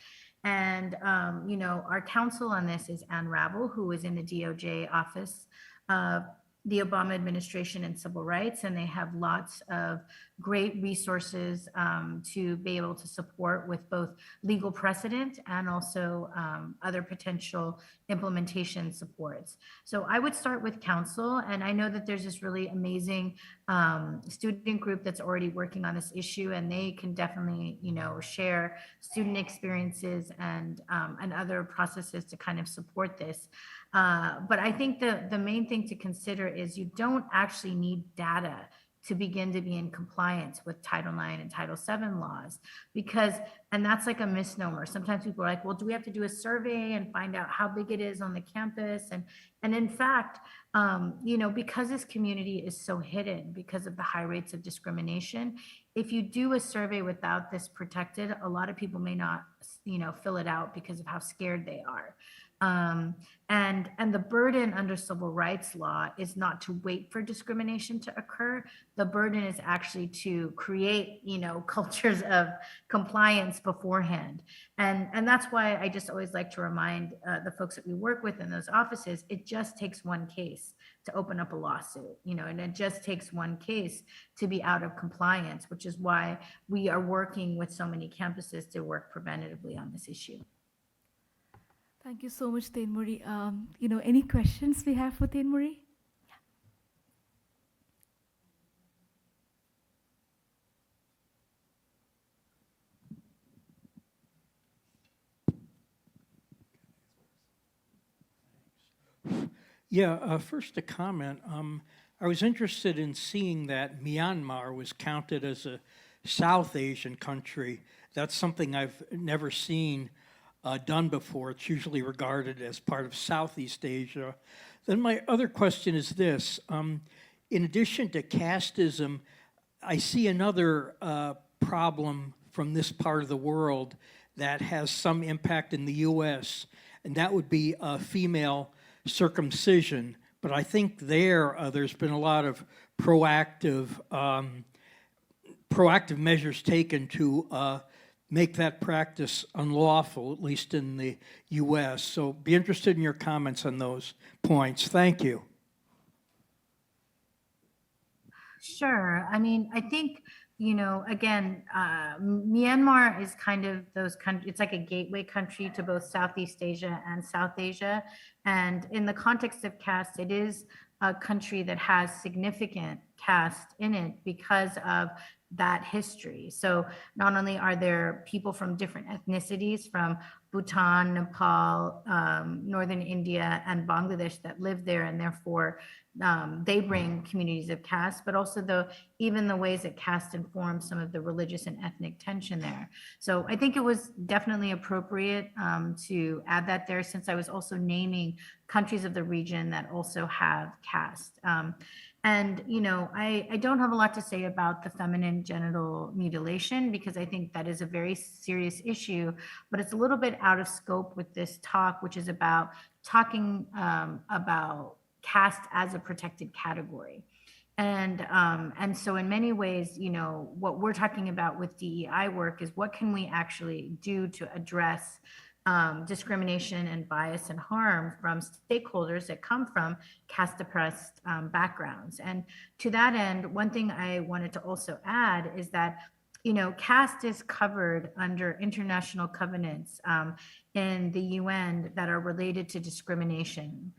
And, our counsel on this is Ann Ravel, who is in the DOJ office of the Obama administration and civil rights, and they have lots of great resources to be able to support with both legal precedent and also other potential implementation supports. So I would start with counsel, and I know that there's this really amazing student group that's already working on this issue, and they can definitely, share student experiences and other processes to kind of support this. But I think the main thing to consider is you don't actually need data to begin to be in compliance with Title IX and Title VII laws, and that's like a misnomer. Sometimes people are like, well, do we have to do a survey and find out how big it is on the campus? And in fact, because this community is so hidden because of the high rates of discrimination, if you do a survey without this protected, a lot of people may not, fill it out because of how scared they are. And the burden under civil rights law is not to wait for discrimination to occur. The burden is actually to create, cultures of compliance beforehand. And that's why I just always like to remind the folks that we work with in those offices, it just takes one case to open up a lawsuit, and it just takes one case to be out of compliance, which is why we are working with so many campuses to work preventatively on this issue. Thank you so much, Thenmuri. Any questions we have for Thenmuri? Yeah, first a comment. I was interested in seeing that Myanmar was counted as a South Asian country. That's something I've never seen done before. It's usually regarded as part of Southeast Asia. Then my other question is this. In addition to casteism, I see another problem from this part of the world that has some impact in the U.S., and that would be female circumcision. But I think there's been a lot of proactive measures taken to make that practice unlawful, at least in the U.S. So be interested in your comments on those points. Thank you. Sure. I mean, I think, again, Myanmar is kind of those countries, it's like a gateway country to both Southeast Asia and South Asia. And in the context of caste, it is a country that has significant caste in it because of that history. So not only are there people from different ethnicities from Bhutan, Nepal, northern India, and Bangladesh that live there, and therefore they bring communities of caste, but also even the ways that caste informs some of the religious and ethnic tension there. So I think it was definitely appropriate to add that there, since I was also naming countries of the region that also have caste. And, I don't have a lot to say about the feminine genital mutilation, because I think that is a very serious issue, but it's a little bit out of scope with this talk, which is about talking about caste as a protected category. And so in many ways, what we're talking about with DEI work is what can we actually do to address discrimination and bias and harm from stakeholders that come from caste oppressed backgrounds. And to that end, one thing I wanted to also add is that caste is covered under international covenants in the UN that are related to discrimination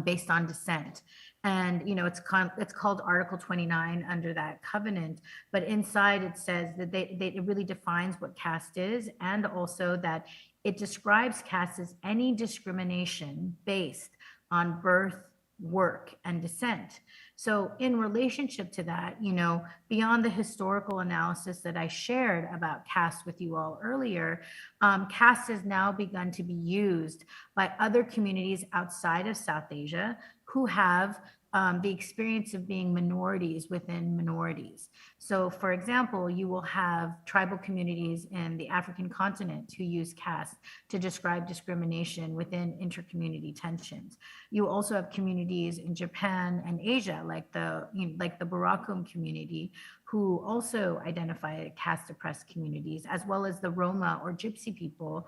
based on descent. And it's called Article 29 under that covenant, but inside it says that it really defines what caste is, and also that it describes caste as any discrimination based on birth, work, and descent. So in relationship to that, beyond the historical analysis that I shared about caste with you all earlier, caste has now begun to be used by other communities outside of South Asia who have the experience of being minorities within minorities. So, for example, you will have tribal communities in the African continent who use caste to describe discrimination within intercommunity tensions. You also have communities in Japan and Asia, like the Barakum community, who also identify caste oppressed communities, as well as the Roma or Gypsy people,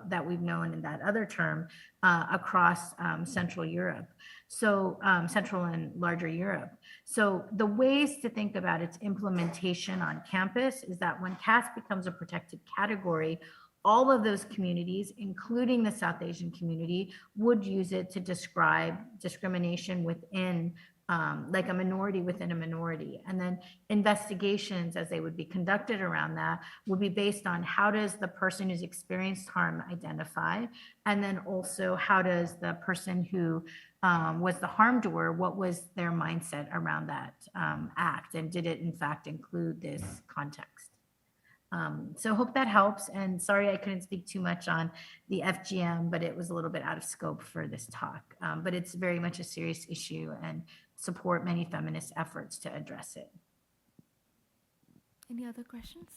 that we've known in that other term across Central Europe. So Central and larger Europe. So the ways to think about its implementation on campus is that when caste becomes a protected category, all of those communities, including the South Asian community, would use it to describe discrimination within like a minority within a minority. And then investigations, as they would be conducted around that, would be based on how does the person who's experienced harm identify, and then also how does the person who was the harm doer, what was their mindset around that act, and did it in fact include this context? So hope that helps, and sorry I couldn't speak too much on the FGM, but it was a little bit out of scope for this talk. But it's very much a serious issue and support many feminist efforts to address it. Any other questions?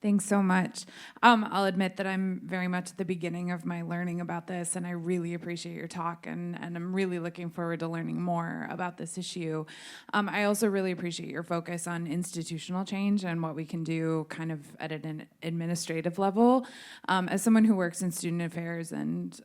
Thanks so much. I'll admit that I'm very much at the beginning of my learning about this, and I really appreciate your talk, and I'm really looking forward to learning more about this issue. I also really appreciate your focus on institutional change and what we can do kind of at an administrative level. As someone who works in student affairs and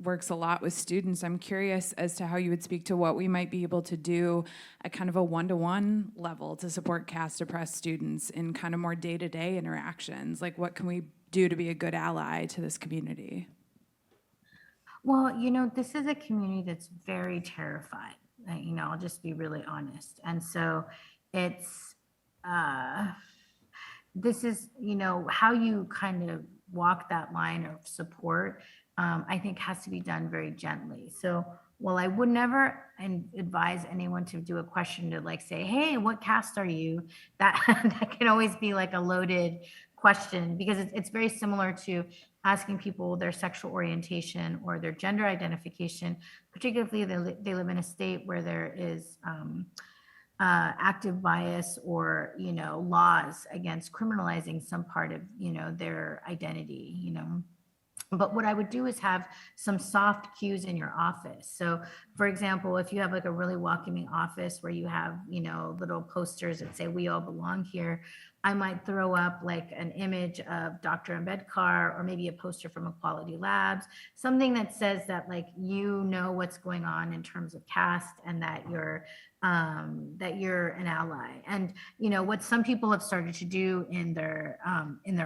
works a lot with students, I'm curious as to how you would speak to what we might be able to do at kind of a one-to-one level to support caste-oppressed students in kind of more day-to-day interactions. Like, what can we do to be a good ally to this community? Well, this is a community that's very terrified. I'll just be really honest. And so it's, this is, how you kind of walk that line of support, I think has to be done very gently. So while I would never advise anyone to do a question to like say, hey, what caste are you? That, that can always be like a loaded question, because it's very similar to asking people their sexual orientation or their gender identification, particularly if they live in a state where there is active bias or laws against criminalizing some part of their identity. But what I would do is have some soft cues in your office. So for example, if you have like a really welcoming office where you have, little posters that say we all belong here, I might throw up like an image of Dr. Ambedkar, or maybe a poster from Equality Labs, something that says that like, what's going on in terms of caste, and that you're an ally. And what some people have started to do in their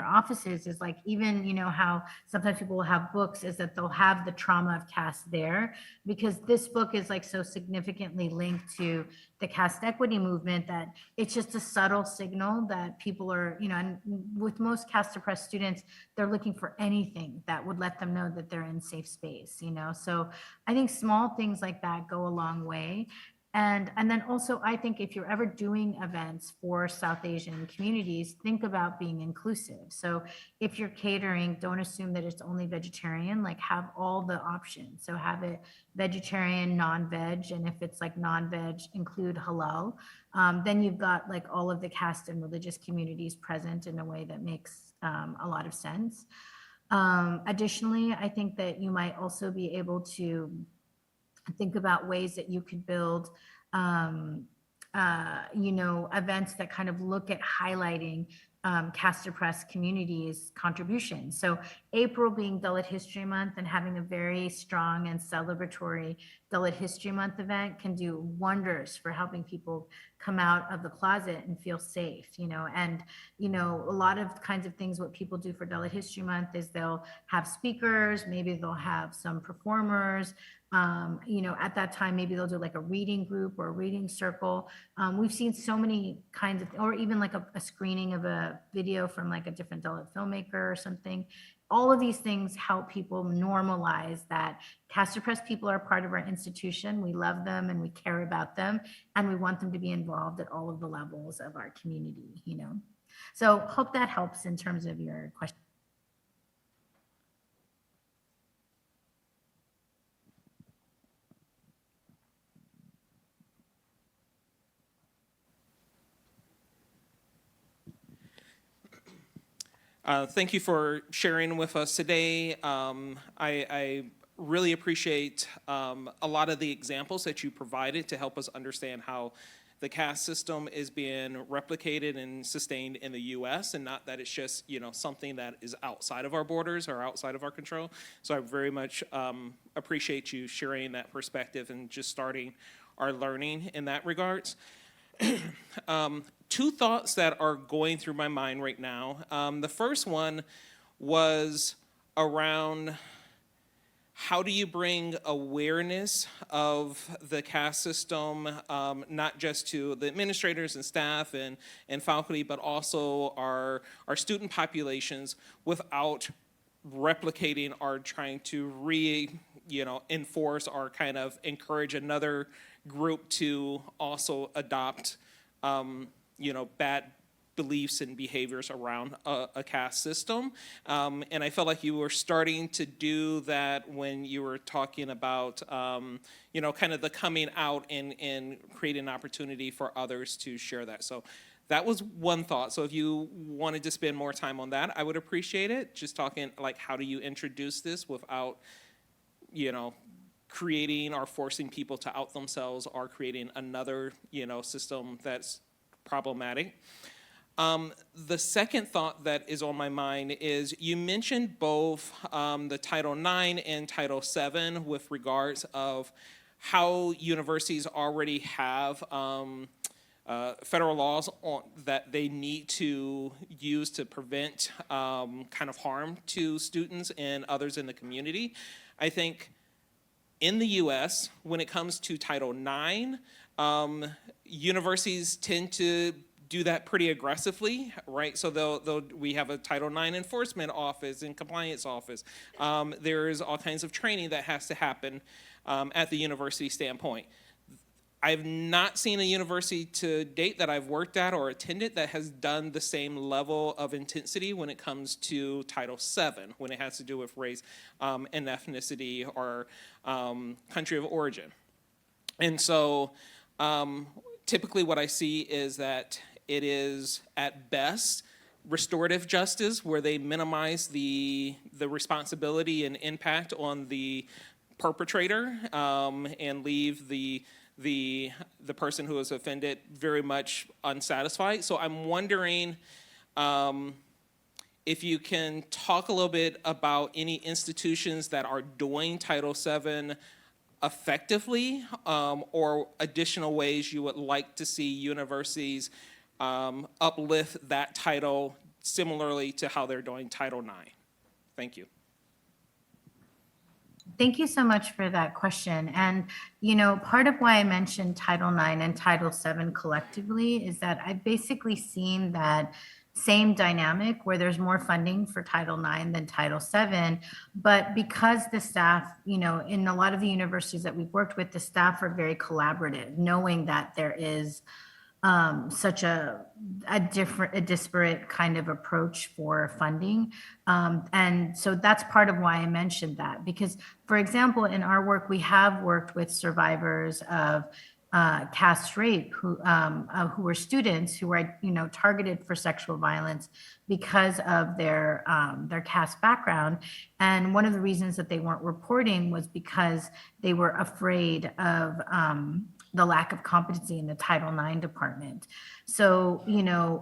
offices is like, even how sometimes people will have books, is that they'll have the trauma of caste there, because this book is like so significantly linked to the caste equity movement that it's just a subtle signal that people are, and with most caste oppressed students, they're looking for anything that would let them know that they're in safe space. So I think small things like that go a long way. And then also, I think if you're ever doing events for South Asian communities, think about being inclusive. So if you're catering, don't assume that it's only vegetarian, like have all the options. So have it vegetarian, non-veg, and if it's like non-veg, include halal. Then you've got like all of the caste and religious communities present in a way that makes a lot of sense. Additionally, I think that you might also be able to think about ways that you could build, events that kind of look at highlighting caste oppressed communities' contributions. So April being Dalit History Month, and having a very strong and celebratory Dalit History Month event can do wonders for helping people come out of the closet and feel safe, and, a lot of kinds of things, what people do for Dalit History Month is they'll have speakers, maybe they'll have some performers, at that time, maybe they'll do like a reading group or a reading circle. We've seen so many kinds of, or even like a screening of a video from like a different Dalit filmmaker or something. All of these things help people normalize that caste oppressed people are part of our institution. We love them and we care about them, and we want them to be involved at all of the levels of our community, So hope that helps in terms of your question. Thank you for sharing with us today. I really appreciate a lot of the examples that you provided to help us understand how the caste system is being replicated and sustained in the U.S., and not that it's just something that is outside of our borders or outside of our control. So I very much appreciate you sharing that perspective and just starting our learning in that regards. Two thoughts that are going through my mind right now. The first one was around how do you bring awareness of the caste system, not just to the administrators and staff and faculty, but also our student populations, without replicating or trying to enforce or kind of encourage another group to also adopt bad beliefs and behaviors around a caste system. And I felt like you were starting to do that when you were talking about, kind of the coming out and creating an opportunity for others to share that. So that was one thought. So if you wanted to spend more time on that, I would appreciate it. Just talking like, how do you introduce this without, creating or forcing people to out themselves or creating another, system that's problematic. The second thought that is on my mind is you mentioned both the Title IX and Title VII with regards of how universities already have federal laws that they need to use to prevent kind of harm to students and others in the community. I think in the US, when it comes to Title IX, universities tend to do that pretty aggressively, right? So we have a Title IX enforcement office and compliance office. There's all kinds of training that has to happen at the university standpoint. I've not seen a university to date that I've worked at or attended that has done the same level of intensity when it comes to Title VII, when it has to do with race and ethnicity or country of origin. And so typically what I see is that it is at best restorative justice, where they minimize the responsibility and impact on the perpetrator and leave the person who is offended very much unsatisfied. So I'm wondering if you can talk a little bit about any institutions that are doing Title VII effectively, or additional ways you would like to see universities uplift that title similarly to how they're doing Title IX. Thank you. Thank you so much for that question. And, part of why I mentioned Title IX and Title VII collectively is that I've basically seen that same dynamic where there's more funding for Title IX than Title VII. But because the staff, in a lot of the universities that we've worked with, the staff are very collaborative, knowing that there is such a disparate kind of approach for funding. And so that's part of why I mentioned that, because, for example, in our work, we have worked with survivors of caste rape who were students who were, targeted for sexual violence because of their caste background. And one of the reasons that they weren't reporting was because they were afraid of the lack of competency in the Title IX department. So,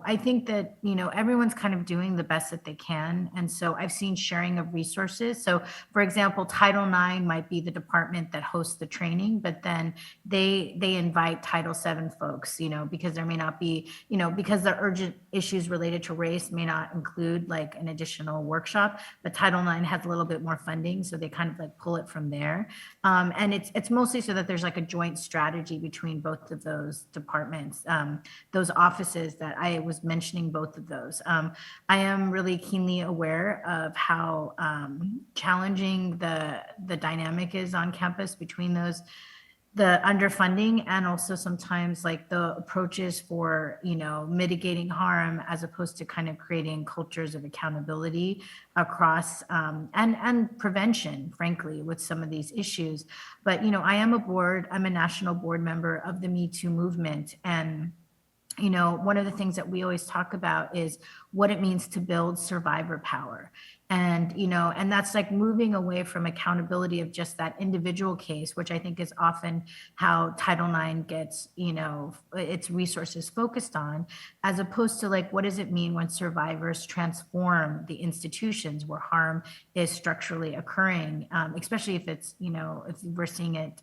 I think that, everyone's kind of doing the best that they can. And so I've seen sharing of resources. So, for example, Title IX might be the department that hosts the training, but then they invite Title VII folks, because there may not be, because the urgent issues related to race may not include like an additional workshop, but Title IX has a little bit more funding. So they kind of like pull it from there. And it's mostly so that there's like a joint strategy between both of those departments, those offices that I was mentioning, both of those. I am really keenly aware of how challenging the dynamic is on campus between those, the underfunding, and also sometimes like the approaches for, mitigating harm as opposed to kind of creating cultures of accountability across and prevention, frankly, with some of these issues. But, I'm a national board member of the Me Too movement. And one of the things that we always talk about is what it means to build survivor power. And, and that's like moving away from accountability of just that individual case, which I think is often how Title IX gets, its resources focused on, as opposed to like, what does it mean when survivors transform the institutions where harm is structurally occurring, especially if it's, if we're seeing it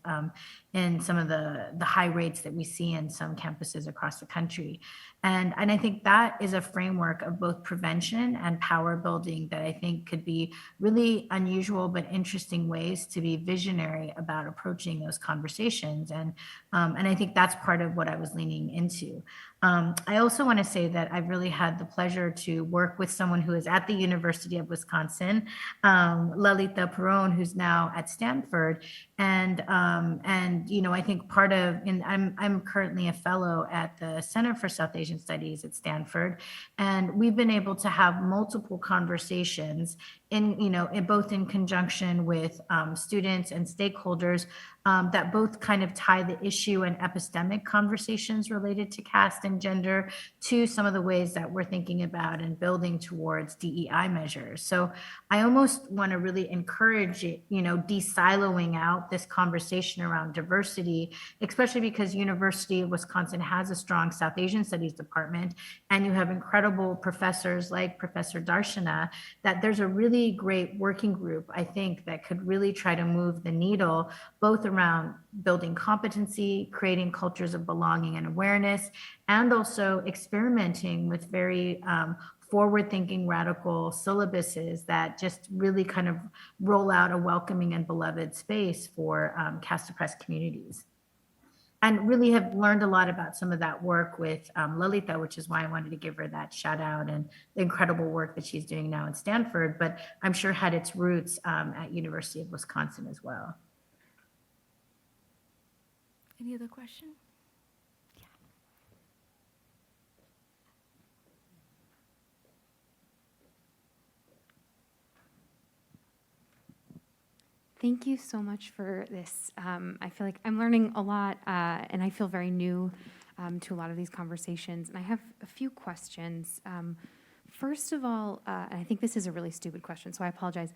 in some of the high rates that we see in some campuses across the country. And I think that is a framework of both prevention and power building that I think could be really unusual but interesting ways to be visionary about approaching those conversations. And I think that's part of what I was leaning into. I also want to say that I've really had the pleasure to work with someone who is at the University of Wisconsin, Lalita Perron, who's now at Stanford. And I think part of, and I'm currently a fellow at the Center for South Asian Studies at Stanford, and we've been able to have multiple conversations both in conjunction with students and stakeholders, that both kind of tie the issue and epistemic conversations related to caste and gender to some of the ways that we're thinking about and building towards DEI measures. So I almost want to really encourage it, de-siloing out this conversation around diversity, especially because University of Wisconsin has a strong South Asian Studies department, and you have incredible professors like Professor Darshana, that there's a really great working group, I think, that could really try to move the needle, both around building competency, creating cultures of belonging and awareness, and also experimenting with very forward-thinking radical syllabuses that just really kind of roll out a welcoming and beloved space for caste-oppressed communities. And really have learned a lot about some of that work with Lalita, which is why I wanted to give her that shout out, and the incredible work that she's doing now at Stanford, but I'm sure had its roots at University of Wisconsin as well. Any other question? Thank you so much for this. I feel like I'm learning a lot, and I feel very new to a lot of these conversations. And I have a few questions. First of all, and I think this is a really stupid question, so I apologize.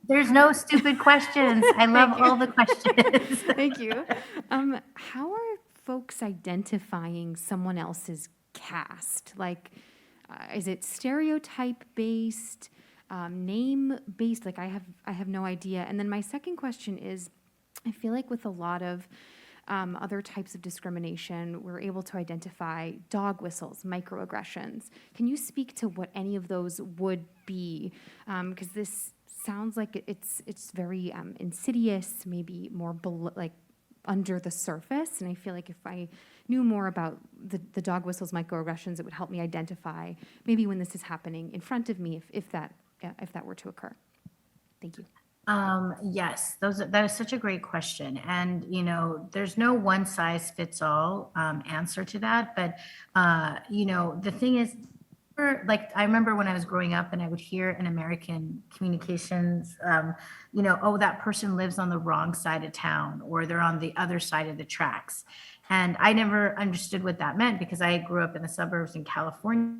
There's no stupid questions. I love all the questions. Thank you. How are folks identifying someone else's caste? Like, is it stereotype-based? Name-based? Like, I have no idea. And then my second question is, I feel like with a lot of other types of discrimination, we're able to identify dog whistles, microaggressions. Can you speak to what any of those would be? Because this sounds like it's very insidious, maybe more like under the surface. And I feel like if I knew more about the dog whistles, microaggressions, it would help me identify maybe when this is happening in front of me, if that were to occur. Thank you. Yes, that is such a great question. And, there's no one size fits all answer to that. But, the thing is, like, I remember when I was growing up and I would hear in American communications, oh, that person lives on the wrong side of town, or they're on the other side of the tracks. And I never understood what that meant because I grew up in the suburbs in California.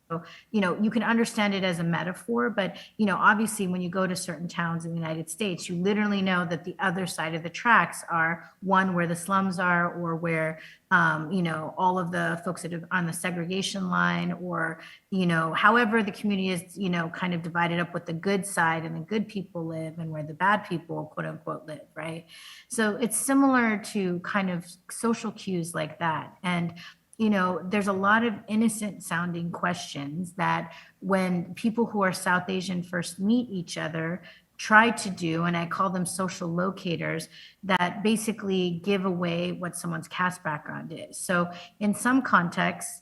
So, you can understand it as a metaphor, but, obviously when you go to certain towns in the United States, you literally know that the other side of the tracks are one where the slums are, or where, all of the folks that are on the segregation line, or, however the community is, kind of divided up with the good side and the good people live and where the bad people, quote unquote, live, right? So it's similar to kind of social cues like that. And there's a lot of innocent sounding questions that when people who are South Asian first meet each other try to do, and I call them social locators, that basically give away what someone's caste background is. So in some contexts,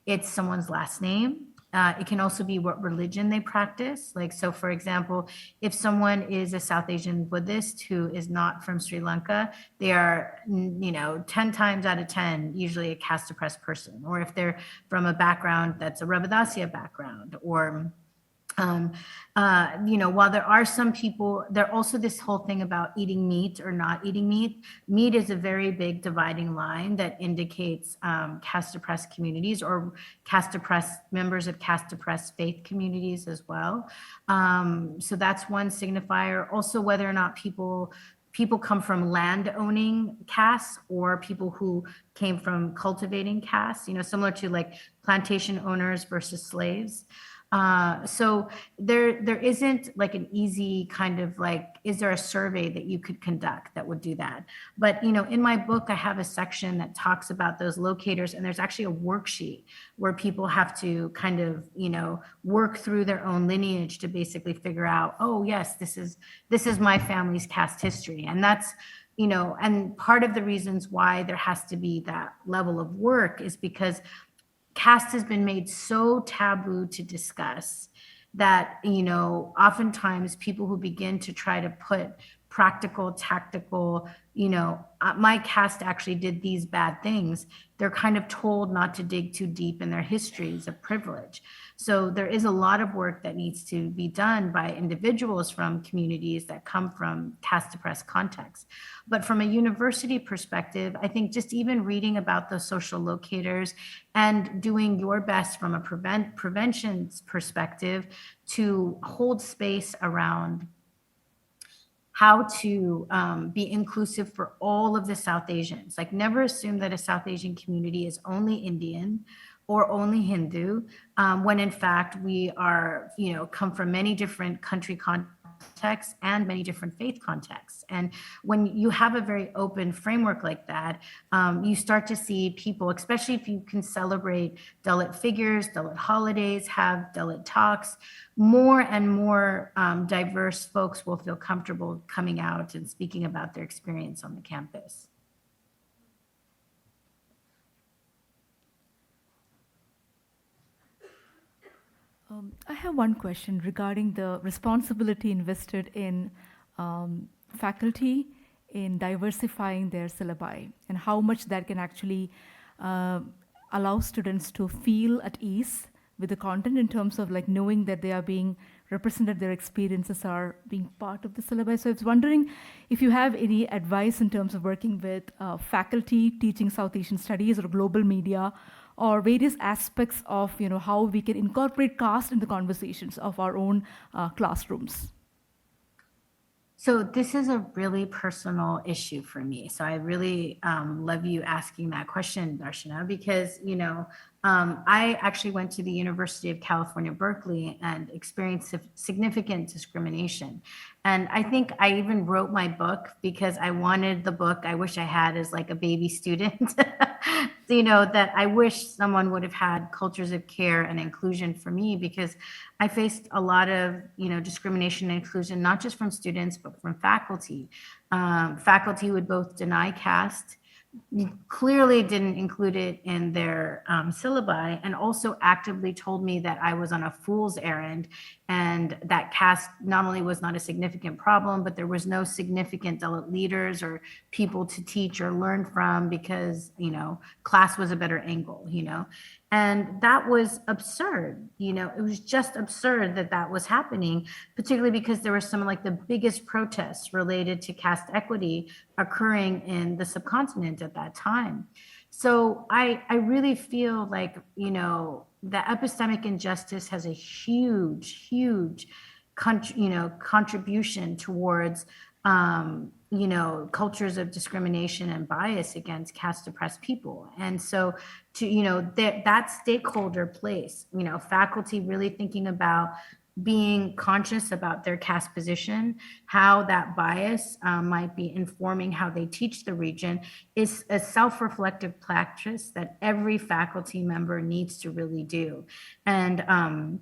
it's someone's last name. It can also be what religion they practice. Like, so for example, if someone is a South Asian Buddhist who is not from Sri Lanka, they are, 10 times out of 10, usually a caste oppressed person. Or if they're from a background that's a Ravadasya background, or while there are some people, there also this whole thing about eating meat or not eating meat. Meat is a very big dividing line that indicates caste oppressed communities, or caste oppressed members of caste oppressed faith communities as well. So that's one signifier. Also, whether or not people come from land owning castes, or people who came from cultivating castes, similar to like plantation owners versus slaves. So there isn't like an easy kind of like, is there a survey that you could conduct that would do that? But, in my book, I have a section that talks about those locators, and there's actually a worksheet where people have to kind of, work through their own lineage to basically figure out, oh yes, this is my family's caste history. And that's, and part of the reasons why there has to be that level of work is because caste has been made so taboo to discuss that, oftentimes people who begin to try to put practical, tactical, my caste actually did these bad things, they're kind of told not to dig too deep in their histories of privilege. So there is a lot of work that needs to be done by individuals from communities that come from caste oppressed contexts. But from a university perspective, I think just even reading about those social locators and doing your best from a prevention perspective to hold space around how to be inclusive for all of the South Asians. Like, never assume that a South Asian community is only Indian or only Hindu, when in fact we are, come from many different country contexts and many different faith contexts. And when you have a very open framework like that, you start to see people, especially if you can celebrate Dalit figures, Dalit holidays, have Dalit talks, more and more diverse folks will feel comfortable coming out and speaking about their experience on the campus. I have one question regarding the responsibility invested in faculty in diversifying their syllabi and how much that can actually allow students to feel at ease with the content in terms of like knowing that they are being represented, their experiences are being part of the syllabi. So I was wondering if you have any advice in terms of working with faculty teaching South Asian studies or global media, or various aspects of how we can incorporate caste in the conversations of our own classrooms. So this is a really personal issue for me. So I really love you asking that question, Darshana, because I actually went to the University of California, Berkeley, and experienced significant discrimination. And I think I even wrote my book because I wanted the book I wish I had as like a baby student, that I wish someone would have had cultures of care and inclusion for me, because I faced a lot of, discrimination and inclusion, not just from students, but from faculty. Faculty would both deny caste, clearly didn't include it in their syllabi, and also actively told me that I was on a fool's errand and that caste not only was not a significant problem, but there was no significant Dalit leaders or people to teach or learn from because, class was a better angle, And that was absurd. It was just absurd that that was happening, particularly because there were some of like the biggest protests related to caste equity occurring in the subcontinent at that time. So I really feel like, the epistemic injustice has a huge contribution towards cultures of discrimination and bias against caste oppressed people. And so that stakeholder place, faculty really thinking about being conscious about their caste position, how that bias might be informing how they teach the region, is a self-reflective practice that every faculty member needs to really do. And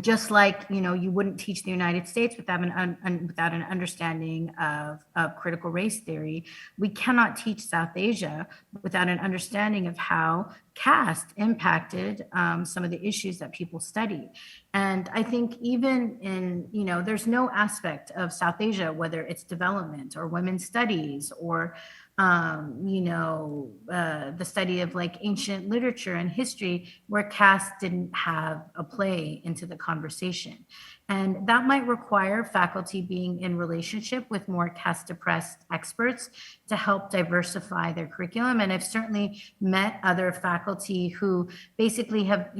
just like, you wouldn't teach the United States without an understanding of critical race theory, we cannot teach South Asia without an understanding of how caste impacted some of the issues that people study. And I think even in, there's no aspect of South Asia, whether it's development or women's studies or the study of like ancient literature and history, where caste didn't have a play into the conversation. And that might require faculty being in relationship with more caste oppressed experts to help diversify their curriculum. And I've certainly met other faculty who basically have,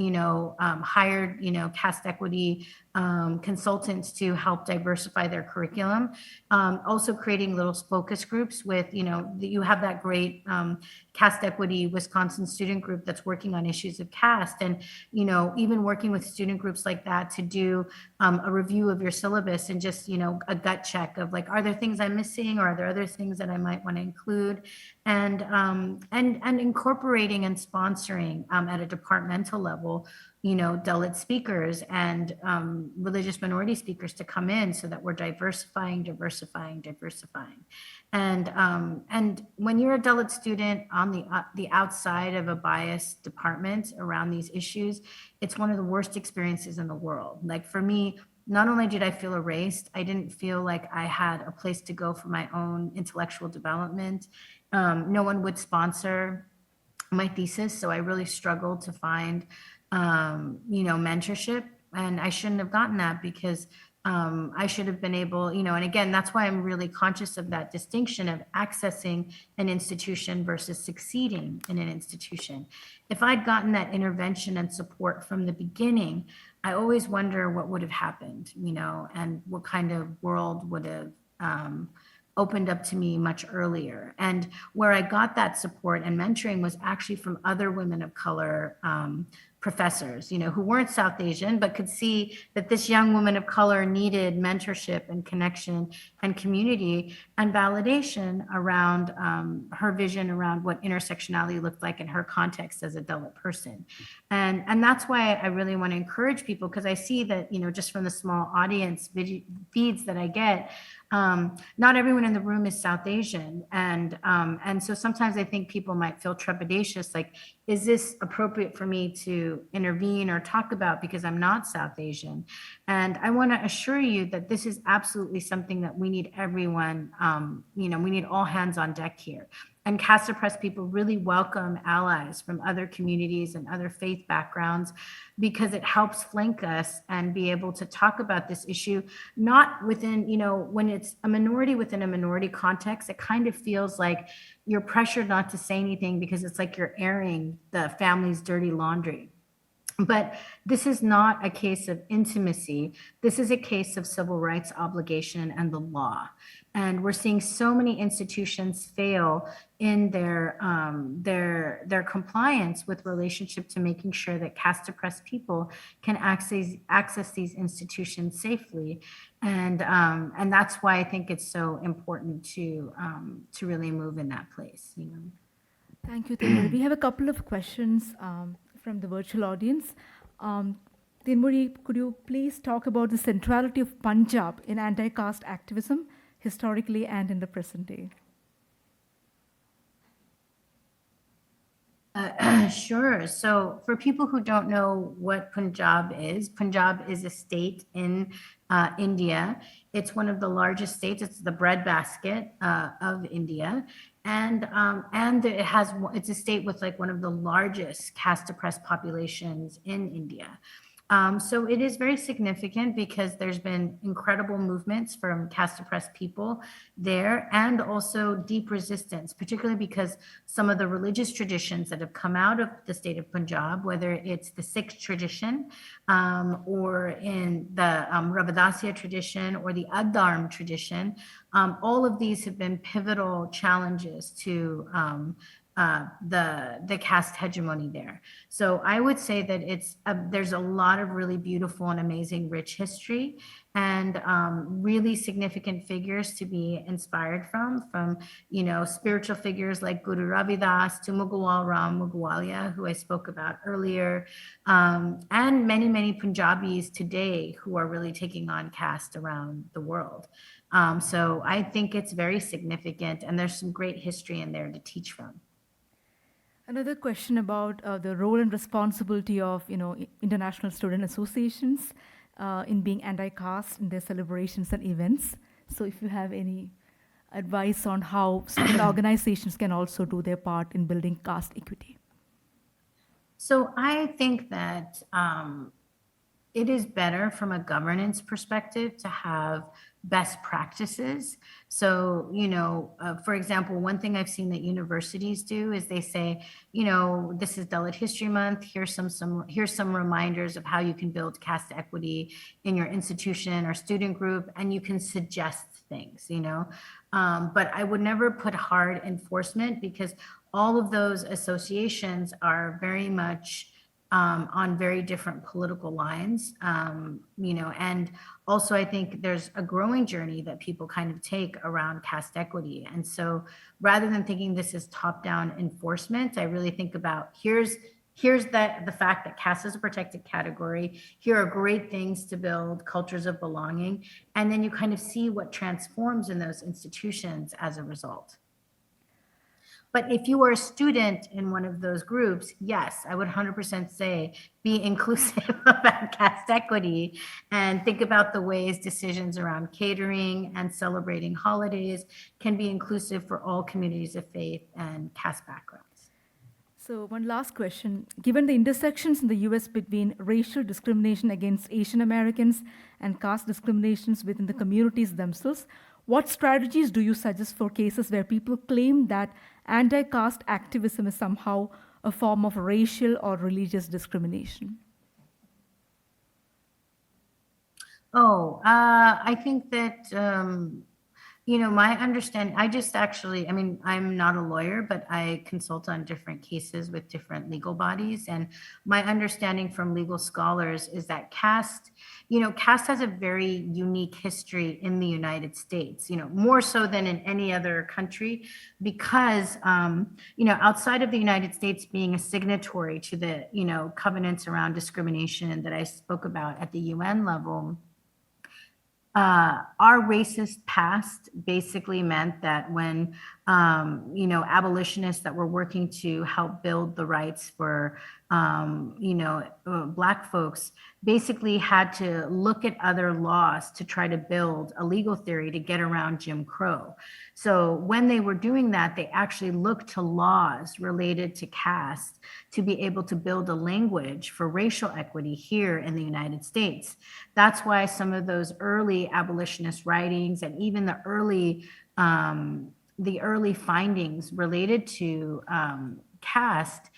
hired, caste equity consultants to help diversify their curriculum. Also creating little focus groups with, you have that great Caste Equity Wisconsin student group that's working on issues of caste. And, even working with student groups like that to do a review of your syllabus and just, a gut check of like, are there things I'm missing, or are there other things that I might want to include? And incorporating and sponsoring at a departmental level, Dalit speakers and religious minority speakers to come in so that we're diversifying. And when you're a Dalit student on the outside of a biased department around these issues, it's one of the worst experiences in the world. Like for me, not only did I feel erased, I didn't feel like I had a place to go for my own intellectual development. No one would sponsor my thesis. So I really struggled to find, mentorship, and I shouldn't have gotten that because I should have been able, and again, that's why I'm really conscious of that distinction of accessing an institution versus succeeding in an institution. If I'd gotten that intervention and support from the beginning, I always wonder what would have happened, and what kind of world would have opened up to me much earlier. And where I got that support and mentoring was actually from other women of color professors, who weren't South Asian, but could see that this young woman of color needed mentorship and connection and community and validation around her vision around what intersectionality looked like in her context as a Dalit person. And that's why I really want to encourage people, because I see that, just from the small audience feeds that I get, not everyone in the room is South Asian. And so sometimes I think people might feel trepidatious, like, is this appropriate for me to intervene or talk about because I'm not South Asian? And I want to assure you that this is absolutely something that we need everyone, we need all hands on deck here. And Caste Press people really welcome allies from other communities and other faith backgrounds, because it helps flank us and be able to talk about this issue, not within, when it's a minority within a minority context, it kind of feels like you're pressured not to say anything because it's like you're airing the family's dirty laundry. But this is not a case of intimacy. This is a case of civil rights obligation and the law. And we're seeing so many institutions fail in their compliance with relationship to making sure that caste oppressed people can access these institutions safely. And that's why I think it's so important to really move in that place. Thank you, Tinmuri. We have a couple of questions from the virtual audience. Tinmuri, could you please talk about the centrality of Punjab in anti-caste activism, historically and in the present day? Sure. So for people who don't know what Punjab is a state in India. It's one of the largest states. It's the breadbasket of India. And it's a state with like one of the largest caste oppressed populations in India. So it is very significant because there's been incredible movements from caste oppressed people there, and also deep resistance, particularly because some of the religious traditions that have come out of the state of Punjab, whether it's the Sikh tradition or in the Ravadasya tradition or the Adharm tradition, all of these have been pivotal challenges to the caste hegemony there. So I would say that there's a lot of really beautiful and amazing rich history, and really significant figures to be inspired from spiritual figures like Guru Ravidas to Mughal Ram Mughwalia, who I spoke about earlier, and many, many Punjabis today who are really taking on caste around the world. So I think it's very significant, and there's some great history in there to teach from. Another question about the role and responsibility of international student associations in being anti-caste in their celebrations and events. So if you have any advice on how student organizations can also do their part in building caste equity. So I think that it is better from a governance perspective to have best practices. So, for example, one thing I've seen that universities do is they say, this is Dalit History Month. Here's some reminders of how you can build caste equity in your institution or student group, and you can suggest things, but I would never put hard enforcement, because all of those associations are very much on very different political lines, and also I think there's a growing journey that people kind of take around caste equity. And so rather than thinking this is top-down enforcement, I really think about here's the fact that caste is a protected category. Here are great things to build cultures of belonging. And then you kind of see what transforms in those institutions as a result. But if you are a student in one of those groups, yes, I would 100% say be inclusive about caste equity, and think about the ways decisions around catering and celebrating holidays can be inclusive for all communities of faith and caste backgrounds. So one last question. Given the intersections in the US between racial discrimination against Asian Americans and caste discriminations within the communities themselves, what strategies do you suggest for cases where people claim that anti-caste activism is somehow a form of racial or religious discrimination? I think that, my understanding, I mean, I'm not a lawyer, but I consult on different cases with different legal bodies. And my understanding from legal scholars is that caste has a very unique history in the United States, more so than in any other country, because, outside of the United States being a signatory to the, covenants around discrimination that I spoke about at the UN level, our racist past basically meant that when, abolitionists that were working to help build the rights for, Black folks basically had to look at other laws to try to build a legal theory to get around Jim Crow. So when they were doing that, they actually looked to laws related to caste to be able to build a language for racial equity here in the United States. That's why some of those early abolitionist writings and even the early findings related to caste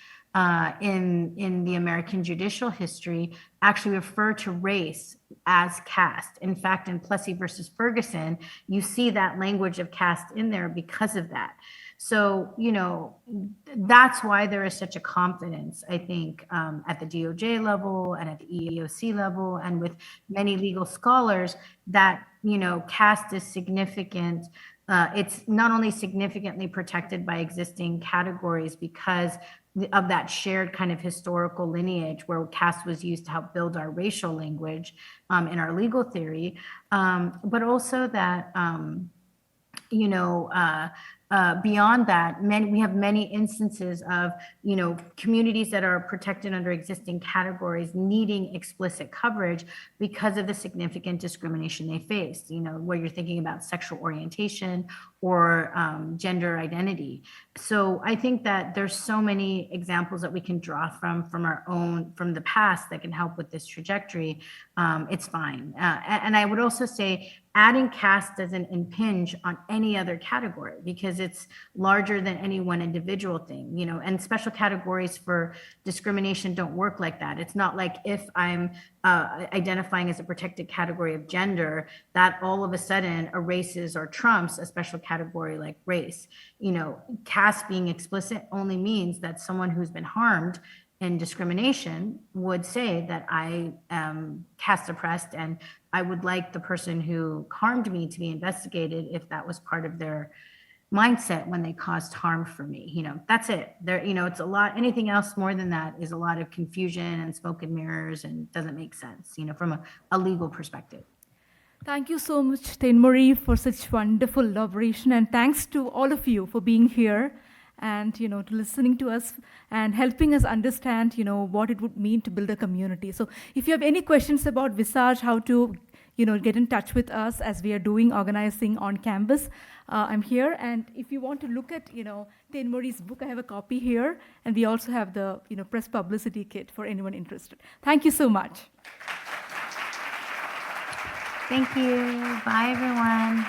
in the American judicial history actually refer to race as caste. In fact, in Plessy versus Ferguson, you see that language of caste in there because of that. So, that's why there is such a confidence, I think, at the DOJ level and at the EEOC level and with many legal scholars that, caste is significant. It's not only significantly protected by existing categories because of that shared kind of historical lineage where caste was used to help build our racial language in our legal theory, but also that, beyond that, we have many instances of, communities that are protected under existing categories needing explicit coverage because of the significant discrimination they face, where you're thinking about sexual orientation or gender identity. So I think that there's so many examples that we can draw from the past that can help with this trajectory. It's fine. And I would also say adding caste doesn't impinge on any other category because it's larger than any one individual thing, and special categories for discrimination don't work like that. It's not like if I'm identifying as a protected category of gender, that all of a sudden erases or trumps a special category like race. Caste being explicit only means that someone who's been harmed in discrimination would say that I am caste oppressed and I would like the person who harmed me to be investigated if that was part of their mindset when they caused harm for me. That's it. There, it's a lot. Anything else more than that is a lot of confusion and smoke and mirrors and doesn't make sense, from a legal perspective. Thank you so much, Tenmori, for such wonderful elaboration. And thanks to all of you for being here and, to listening to us and helping us understand, what it would mean to build a community. So if you have any questions about Visage, how to, get in touch with us as we are doing organizing on campus, I'm here. And if you want to look at, Tenmori's book, I have a copy here. And we also have the, press publicity kit for anyone interested. Thank you so much. Thank you. Bye, everyone.